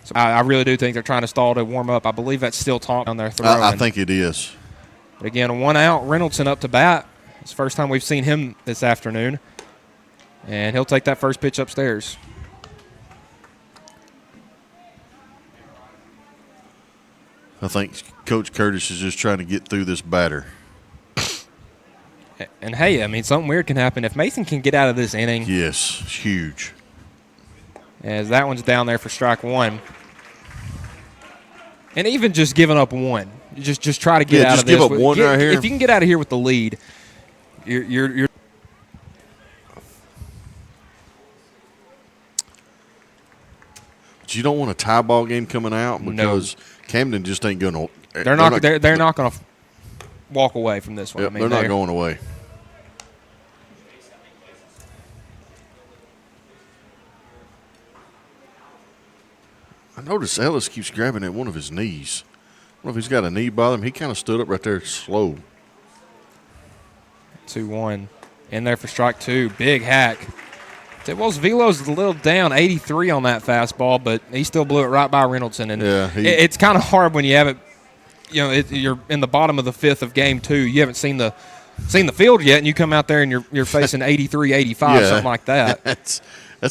So I really do think they're trying to stall to warm up. I believe that's still Taunton on their throwing. I think it is. But again, 1 out. Reynoldson up to bat. It's the first time we've seen him this afternoon. And he'll take that first pitch upstairs. I think Coach Curtis is just trying to get through this batter. And, hey, I mean, something weird can happen. If Mason can get out of this inning. Yes, it's huge. As that one's down there for strike 1. And even just giving up 1. Just try to get out of this. Give up 1 right here. If you can get out of here with the lead, you're But you don't want a tie ball game coming out because Camden just ain't going to. They're not going to walk away from this one. Yep, I mean, they're not going away. I noticed Ellis keeps grabbing at one of his knees. I don't know if he's got a knee bother him. He kind of stood up right there slow. 2-1 in there for strike 2. Big hack. Velo's a little down, 83 on that fastball, but he still blew it right by Reynoldson. And it's kind of hard when you have it. You're in the bottom of the 5th of game 2. You haven't seen the field yet, and you come out there and you're facing 83, 85, something like that. That's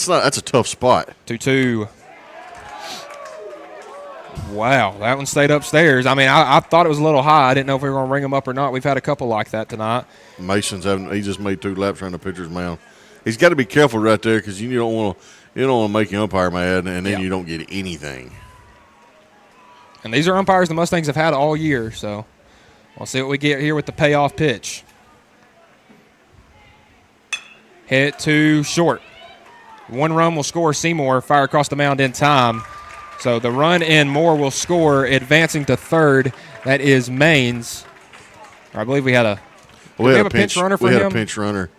a tough spot. 2-2. Wow, that one stayed upstairs. I mean, I thought it was a little high. I didn't know if we were going to ring them up or not. We've had a couple like that tonight. He just made 2 laps around the pitcher's mound. he's got to be careful right there because you don't want to make the umpire mad, and then you don't get anything. And these are umpires the Mustangs have had all year, so we'll see what we get here with the payoff pitch. Hit too short. One run will score Seymour, fire across the mound in time. So the run in Moore will score, advancing to third. That is Maines. I believe we had a pinch runner for him. We had a pinch runner.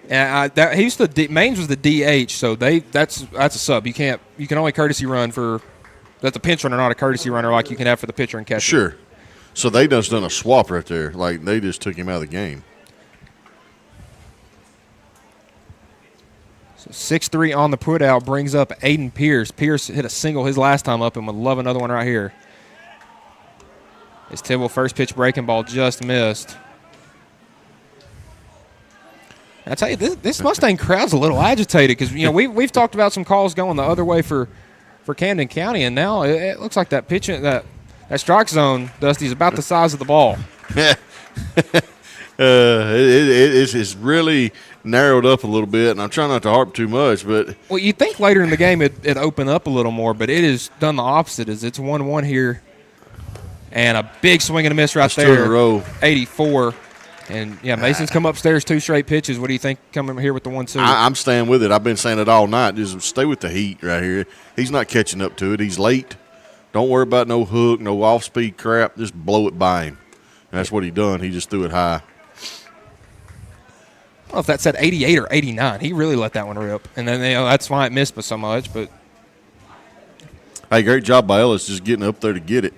And Maines was the DH, so that's a sub. You can only courtesy run for that's a pinch runner, not a courtesy runner like you can have for the pitcher and catcher. Sure. So they just done a swap right there. Like they just took him out of the game. 6-3 on the putout brings up Aiden Pierce. Pierce hit a single his last time up and would love another one right here. As Tibble first pitch breaking ball just missed. I tell you, this Mustang crowd's a little agitated because we've talked about some calls going the other way for Camden County, and now it looks like that pitch that strike zone, Dusty, is about the size of the ball. It's really narrowed up a little bit, and I'm trying not to harp too much. But well, you'd think later in the game it'd open up a little more, but it has done the opposite. As it's 1-1 here, and a big swing and a miss right there. 2 in a row. 84. And, Mason's come upstairs 2 straight pitches. What do you think coming here with the 1-2? I'm staying with it. I've been saying it all night. Just stay with the heat right here. He's not catching up to it. He's late. Don't worry about no hook, no off-speed crap. Just blow it by him. And that's what he done. He just threw it high. I don't know if that said 88 or 89. He really let that one rip. And then, that's why it missed by so much. But hey, great job by Ellis just getting up there to get it.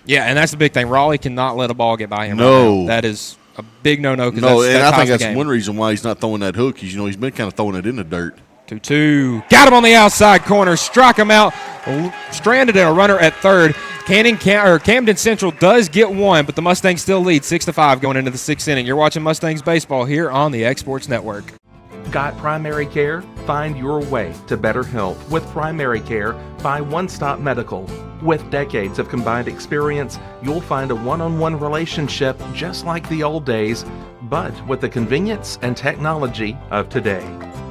Yeah, and that's the big thing. Raleigh cannot let a ball get by him. No. Right now. That is a big no-no. No, and I think that's game. one reason why he's not throwing that hook. He's been kind of throwing it in the dirt. 2-2. Got him on the outside corner. Struck him out. Stranded in a runner at third. Camden Central does get one, but the Mustangs still lead 6-5 going into the 6th inning. You're watching Mustangs baseball here on the X-Sports Network. Got primary care? Find your way to better health with primary care by One Stop Medical. With decades of combined experience, you'll find a one-on-one relationship just like the old days, but with the convenience and technology of today.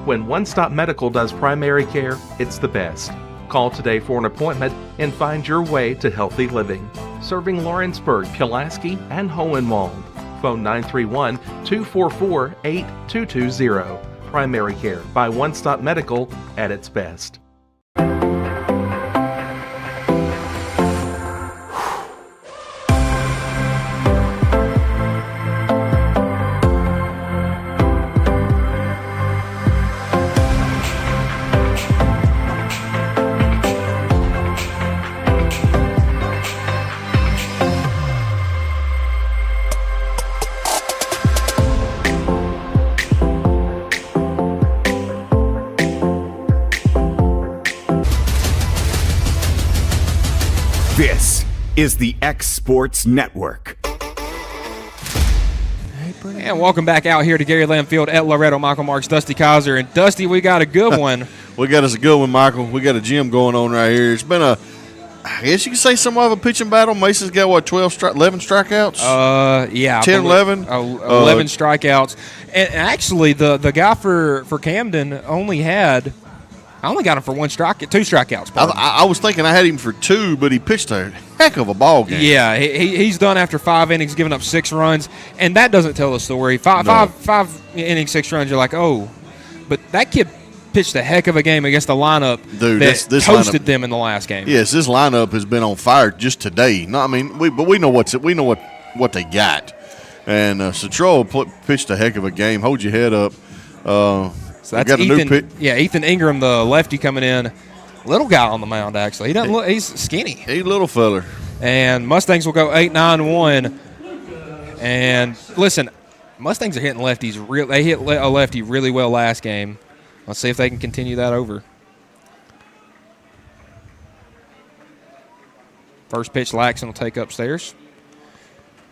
When One Stop Medical does primary care, it's the best. Call today for an appointment and find your way to healthy living. Serving Lawrenceburg, Pulaski, and Hohenwald. Phone 931-244-8220. Primary care by One Stop Medical at its best. This is the X Sports Network. And welcome back out here to Gary Lamb Field at Loretto. Michael Marks, Dusty Kaiser. And Dusty, we got a good one. We got us a good one, Michael. We got a gym going on right here. It's been I guess you could say somewhat of a pitching battle. Mason's got, 11 strikeouts? Yeah. 10, 11? 11 strikeouts. And actually, the guy for Camden I only got him for 2 strikeouts. I was thinking I had him for 2, but he pitched a heck of a ball game. Yeah, he's done after 5 innings, giving up 6 runs, and that doesn't tell the story. Five innings, 6 runs, you're like, oh. But that kid pitched a heck of a game against the lineup that toasted them in the last game. Yes, this lineup has been on fire just today. No, but we know what they got. And Citro pitched a heck of a game. Hold your head up. So that's Ethan Ingram, the lefty coming in. Little guy on the mound, actually. He doesn't look. He's skinny. He's a little feller. And Mustangs will go 8-9-1. And listen, Mustangs are hitting lefties. They hit a lefty really well last game. Let's see if they can continue that over. First pitch, Laxon will take upstairs.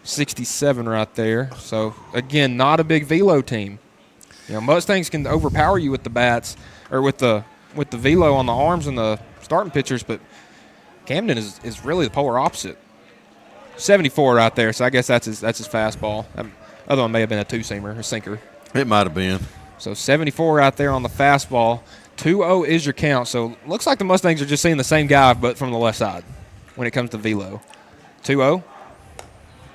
67 right there. So again, not a big velo team. Mustangs can overpower you with the bats or with the velo on the arms and the starting pitchers, but Camden is really the polar opposite. 74 right there, so I guess that's his fastball. Other one may have been a 2-seamer, a sinker. It might have been. So 74 out there on the fastball. 2-0 is your count. So looks like the Mustangs are just seeing the same guy, but from the left side when it comes to velo. 2-0.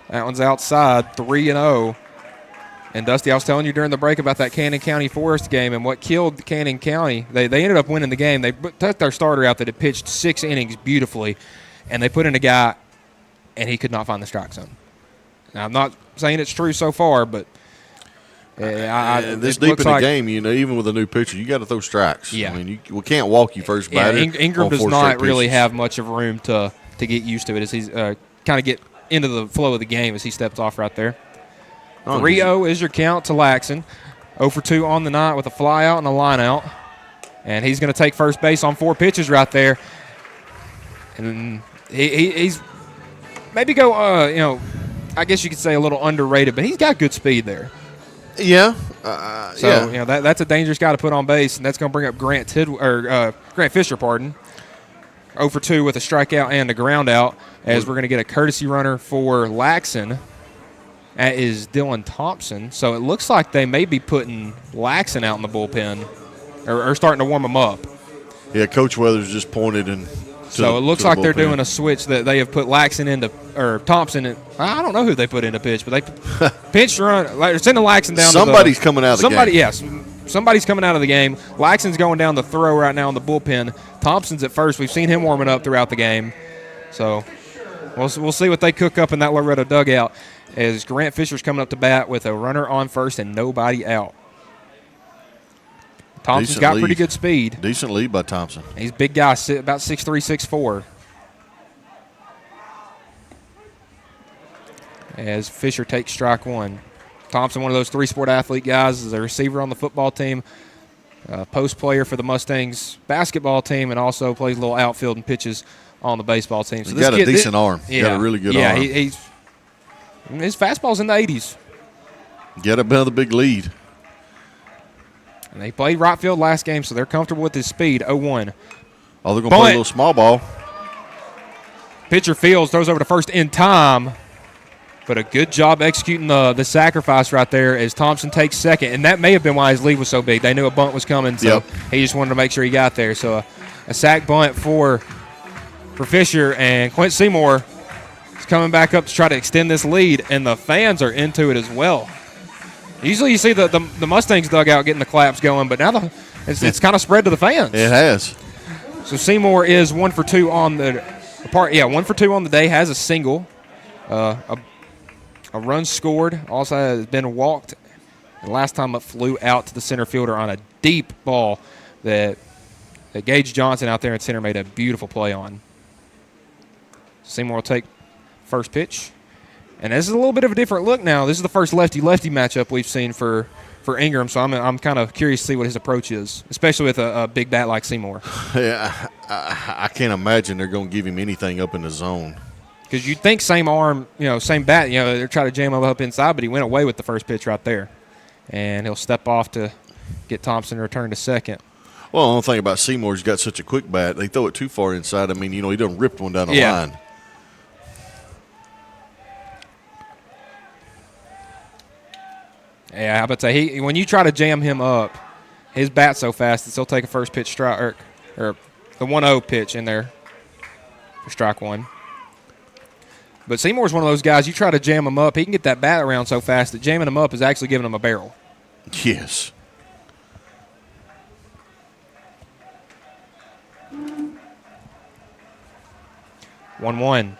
That one's outside, 3-0. And, Dusty, I was telling you during the break about that Camden County Forest game and what killed Camden County. They ended up winning the game. They took their starter out that had pitched 6 innings beautifully, and they put in a guy, and he could not find the strike zone. Now, I'm not saying it's true so far, but this deep in the game, even with a new pitcher, you got to throw strikes. Yeah. I mean, we can't walk you first batter. Ingram does not really have much of room to get used to it as he's kind of get into the flow of the game as he steps off right there. 3-0 is your count to Laxon. 0 for 2 on the night with a fly out and a line out. And he's going to take first base on 4 pitches right there. And he's maybe go, I guess you could say a little underrated, but he's got good speed there. Yeah. That's a dangerous guy to put on base, and that's going to bring up Grant Fisher, 0 for 2 with a strikeout and a ground out, as we're going to get a courtesy runner for Laxon. That is Dylan Thompson. So it looks like they may be putting Laxon out in the bullpen or starting to warm him up. Yeah, Coach Weathers just pointed and. So it looks like they're doing a switch that they have put Laxon into, or Thompson in. I don't know who they put into pitch, but they pitched run. They're sending Laxon down. Somebody's coming out of the game. Yes. Somebody's coming out of the game. Laxon's going down the throw right now in the bullpen. Thompson's at first. We've seen him warming up throughout the game. So we'll see what they cook up in that Loretto dugout as Grant Fisher's coming up to bat with a runner on first and nobody out. Thompson's got pretty good speed. Decent lead by Thompson. He's a big guy, about 6'3", 6'4". As Fisher takes strike one. Thompson, one of those 3-sport athlete guys, is a receiver on the football team, post player for the Mustangs basketball team, and also plays a little outfield and pitches on the baseball team. So he's got a decent arm. He's got a really good arm. Yeah, his fastball's in the 80s. Get another big lead. And they played right field last game, so they're comfortable with his speed. 0-1. Oh, they're going to play a little small ball. Pitcher fields, throws over to first in time. But a good job executing the sacrifice right there as Thompson takes second. And that may have been why his lead was so big. They knew a bunt was coming, so he just wanted to make sure he got there. So a sack bunt for Fisher, and Quint Seymour is coming back up to try to extend this lead, and the fans are into it as well. Usually you see the Mustangs dugout getting the claps going, but now it's kind of spread to the fans. It has. So Seymour is 1 for 2 on the part. Yeah, 1 for 2 on the day. Has a single, a run scored. Also has been walked. And last time it flew out to the center fielder on a deep ball that Gage Johnson out there in center made a beautiful play on. Seymour will take first pitch. And this is a little bit of a different look now. This is the first lefty-lefty matchup we've seen for Ingram, so I'm kind of curious to see what his approach is, especially with a big bat like Seymour. Yeah, I can't imagine they're going to give him anything up in the zone. Because you'd think same arm, same bat, they're trying to jam him up inside, but he went away with the first pitch right there. And he'll step off to get Thompson to return to second. Well, the only thing about Seymour, he's got such a quick bat. They throw it too far inside. I mean, he done ripped one down the line. Yeah, how about that? When you try to jam him up, his bat's so fast that he'll take a first pitch strike or the 1-0 pitch in there for strike one. But Seymour's one of those guys, you try to jam him up, he can get that bat around so fast that jamming him up is actually giving him a barrel. Yes. One,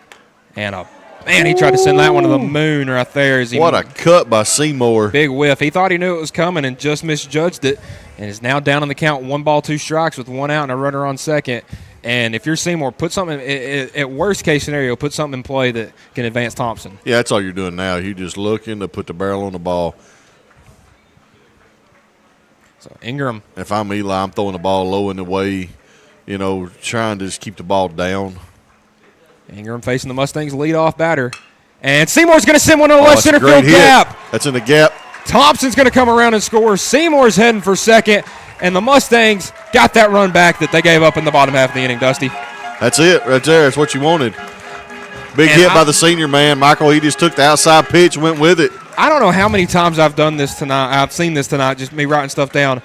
and he tried to send that one to the moon right there. What a cut by Seymour. Big whiff. He thought he knew it was coming and just misjudged it, and is now down on the count, 1 ball, 2 strikes with 1 out and a runner on second. And if you're Seymour, put something at worst case scenario, put something in play that can advance Thompson. Yeah, that's all you're doing now. You're just looking to put the barrel on the ball. So Ingram. If I'm Eli, I'm throwing the ball low in the way, trying to just keep the ball down. Ingram facing the Mustangs leadoff batter. And Seymour's going to send one to the left center field gap. That's in the gap. Thompson's going to come around and score. Seymour's heading for second. And the Mustangs got that run back that they gave up in the bottom half of the inning, Dusty. That's it right there. That's what you wanted. Big hit by the senior man. Michael, he just took the outside pitch and went with it. I don't know how many times I've done this tonight. I've seen this tonight, just me writing stuff down.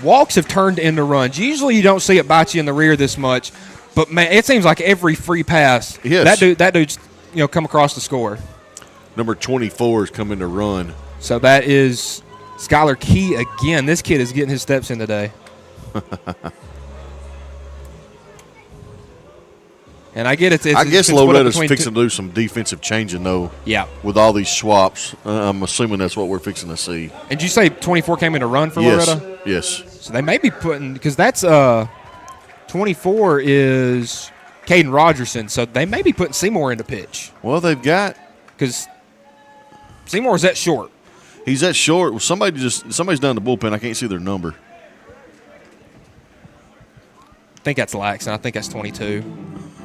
Walks have turned into runs. Usually you don't see it bite you in the rear this much, but, man, it seems like every free pass, yes. that dude's come across the score. Number 24 is coming to run. So that is Skylar Key again. This kid is getting his steps in today. And I get it. I guess Loretto's fixing to do some defensive changing, though. Yeah. With all these swaps. I'm assuming that's what we're fixing to see. And did you say 24 came in to run for Loretto? Yes. So they may be putting – because that's 24 is Caden Rogerson. So they may be putting Seymour into pitch. Well, they've got – because Seymour's that short. He's that short. Well, somebody's down the bullpen. I can't see their number. I think that's Laxon. I think that's 22.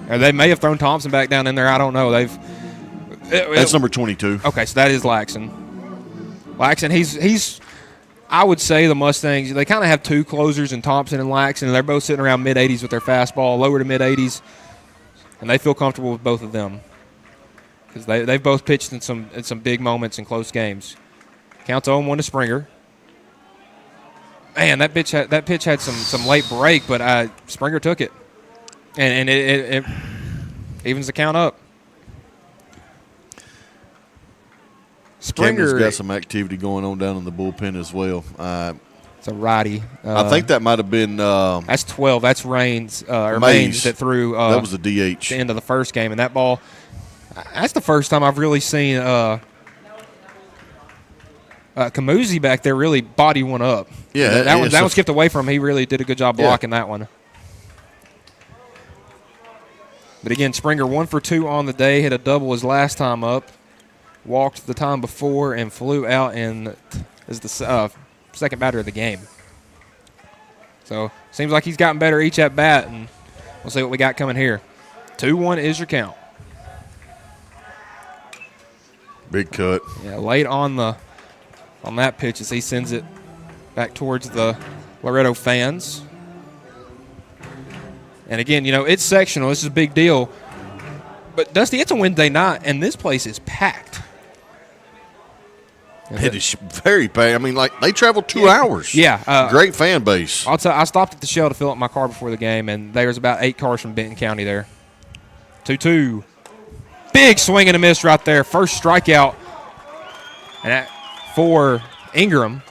Or they may have thrown Thompson back down in there. I don't know. That's number 22. Okay, so that is Laxon. Laxon, he's I would say the Mustangs, they kind of have two closers in Thompson and Laxon, and they're both sitting around mid-80s with their fastball, lower to mid-80s, and they feel comfortable with both of them because they've both pitched in some big moments in close games. Counts 0-1 to Springer. Man, that pitch had some late break, but Springer took it. And it evens the count up. Camden's got some activity going on down in the bullpen as well. It's a righty. I think that might have been that's 12. That's Maines that threw. That was the DH. The end of the first game, and that ball. That's the first time I've really seen Camusi back there really body one up. Yeah, that one skipped away from him. He really did a good job blocking that one. But again, Springer 1 for 2 on the day, hit a double his last time up, walked the time before, and flew out as the second batter of the game. So seems like he's gotten better each at bat, and we'll see what we got coming here. 2-1 is your count. Big cut. Yeah, late on that pitch as he sends it back towards the Loretto fans. And again, it's sectional. This is a big deal. But, Dusty, it's a Wednesday night, and this place is packed. It is very packed. I mean, they traveled 2 hours. Yeah. Great fan base. I stopped at the Shell to fill up my car before the game, and there was about 8 cars from Benton County there. 2-2. Big swing and a miss right there. First strikeout for Ingram.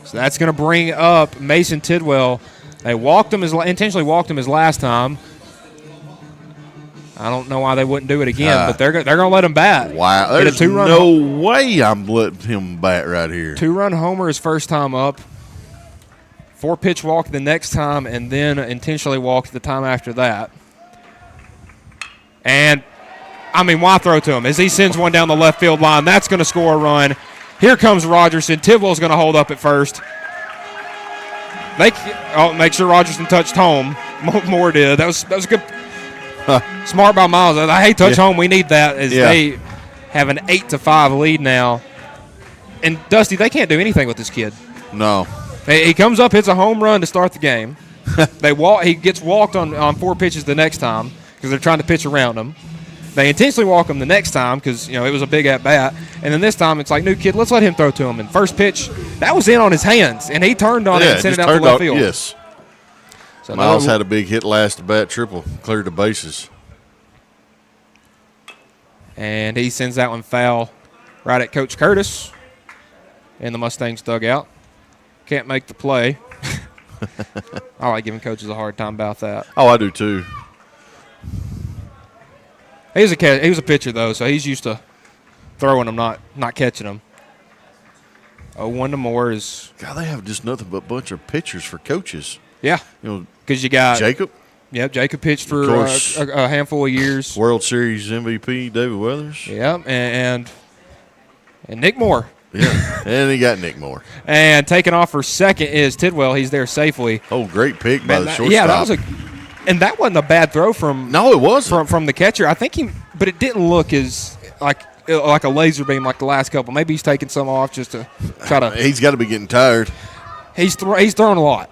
So that's going to bring up Mason Tidwell. They intentionally walked him his last time. I don't know why they wouldn't do it again, but they're going to let him bat. Wow, there's no way I'm letting him bat right here. 2-run homer his first time up. 4-pitch walk the next time, and then intentionally walked the time after that. And, why throw to him? As he sends one down the left field line, that's going to score a run. Here comes Rogerson. Tidwell's going to hold up at first. Make sure Rogerson touched home. Moore did. That was good. Smart by Miles. Hey, touch home. We need that as they have an 8-5 lead now. And, Dusty, they can't do anything with this kid. No. He comes up, hits a home run to start the game. He gets walked on 4 pitches the next time because they're trying to pitch around him. They intentionally walk him the next time because, it was a big at-bat. And then this time it's like, new kid, let's let him throw to him. And first pitch, that was in on his hands. And he turned on it and sent it out to left field. Yes. So Miles had a big hit last at-bat, triple, cleared the bases. And he sends that one foul right at Coach Curtis in the Mustangs dugout. Can't make the play. I like giving coaches a hard time about that. Oh, I do too. He was a pitcher, though, so he's used to throwing them, not catching them. 0-1 to Moore is. God, they have just nothing but a bunch of pitchers for coaches. Yeah. Because you got Jacob. Yep, Jacob pitched for a handful of years. World Series MVP, David Weathers. Yep, and Nick Moore. Yeah, and he got Nick Moore. And taking off for second is Tidwell. He's there safely. Oh, great pick by the shortstop. Yeah, that was and that wasn't a bad throw from. No, it wasn't from the catcher. I think but it didn't look as like a laser beam like the last couple. Maybe he's taking some off just to try to. He's got to be getting tired. He's thrown a lot.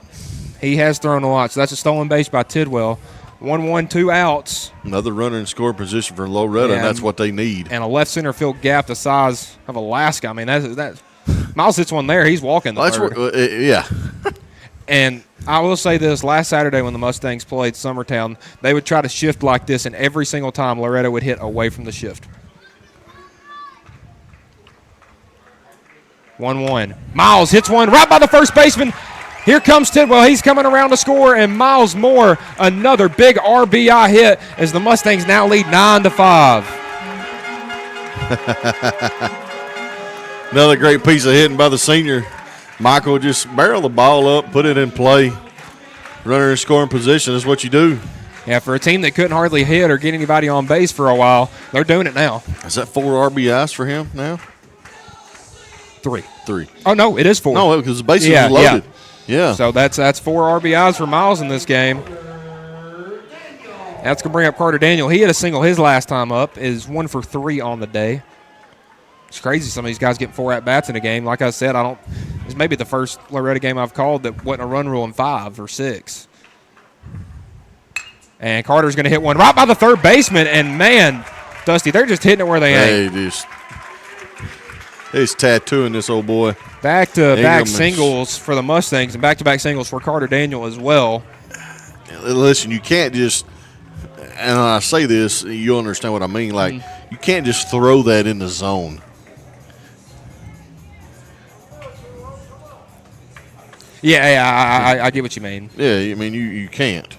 He has thrown a lot. So that's a stolen base by Tidwell. 1-1, 2 outs. Another runner in scoring position for Loretto, and that's what they need. And a left center field gap the size of Alaska. I mean, that Miles hits one there. He's walking the third. Yeah. And I will say this, last Saturday when the Mustangs played Summertown, they would try to shift like this, and every single time Loretto would hit away from the shift. 1-1. Miles hits one right by the first baseman. Here comes Tidwell. He's coming around to score, and Miles Moore, another big RBI hit as the Mustangs now lead 9-5. Another great piece of hitting by the senior. Michael just barrel the ball up, put it in play. Runner in scoring position is what you do. Yeah, for a team that couldn't hardly hit or get anybody on base for a while, they're doing it now. Is that 4 RBIs for him now? 3. 3. Oh, no, it is 4. No, because the bases are loaded. Yeah. So that's 4 RBIs for Miles in this game. That's going to bring up Carter Daniel. He hit a single his last time up, is 1 for 3 on the day. It's crazy some of these guys getting 4 at-bats in a game. Like I said, it's maybe the first Loretto game I've called that wasn't a run rule in 5 or 6. And Carter's going to hit one right by the third baseman. And, man, Dusty, they're just hitting it where they ain't. He's tattooing this old boy. Back-to-back singles for the Mustangs and back-to-back singles for Carter Daniel as well. Listen, you can't just – and when I say this, you'll understand what I mean. Like, you can't just throw that in the zone. Yeah, I get what you mean. Yeah, I mean, you can't.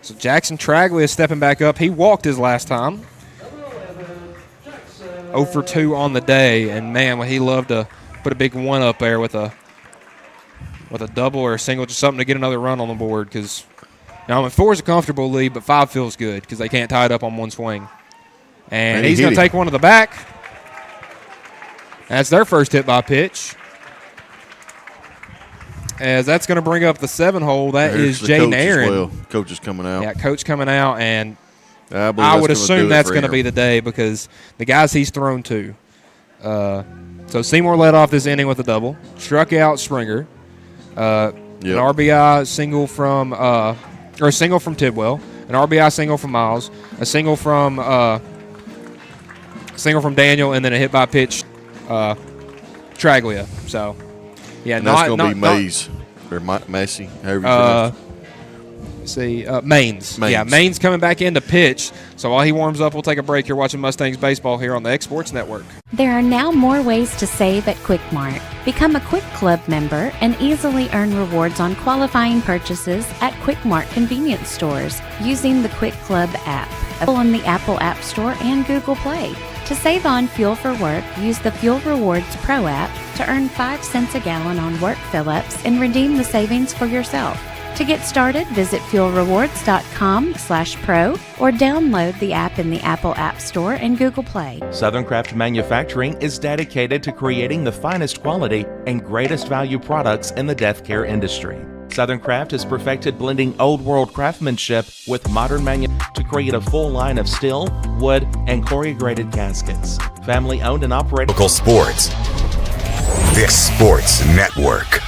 So Jackson Traglia is stepping back up. He walked his last time. 0 for 2 on the day, and man, would he love to put a big one up there with a double or a single, just something to get another run on the board. Because now 4 is a comfortable lead, but 5 feels good because they can't tie it up on one swing. And he's going to take one to the back. That's their first hit by pitch. As that's going to bring up the 7-hole. That is Jaden Aaron. Well. Coach is coming out. Yeah, coach coming out, and I would assume that's going to be the day because the guys he's thrown to. So Seymour led off this inning with a double, struck out Springer, an RBI single from Tidwell, an RBI single from Miles, a single from Daniel, and then a hit by pitch Traglia. So. Yeah, and that's going to be Mays or Massey, however you say Maines. Yeah, Maines coming back in to pitch. So while he warms up, we'll take a break. You're watching Mustangs baseball here on the X Sports Network. There are now more ways to save at Quick Mart. Become a Quick Club member and easily earn rewards on qualifying purchases at Quick Mart convenience stores using the Quick Club app, available on the Apple App Store and Google Play. To save on fuel for work, use the Fuel Rewards Pro app to earn 5 cents a gallon on work fill-ups and redeem the savings for yourself. To get started, visit fuelrewards.com/pro or download the app in the Apple App Store and Google Play. Southern Craft Manufacturing is dedicated to creating the finest quality and greatest value products in the death care industry. Southern Craft has perfected blending old world craftsmanship with modern manufacturing to create a full line of steel, wood, and corrugated caskets. Family owned and operated. Local sports. This Sports Network.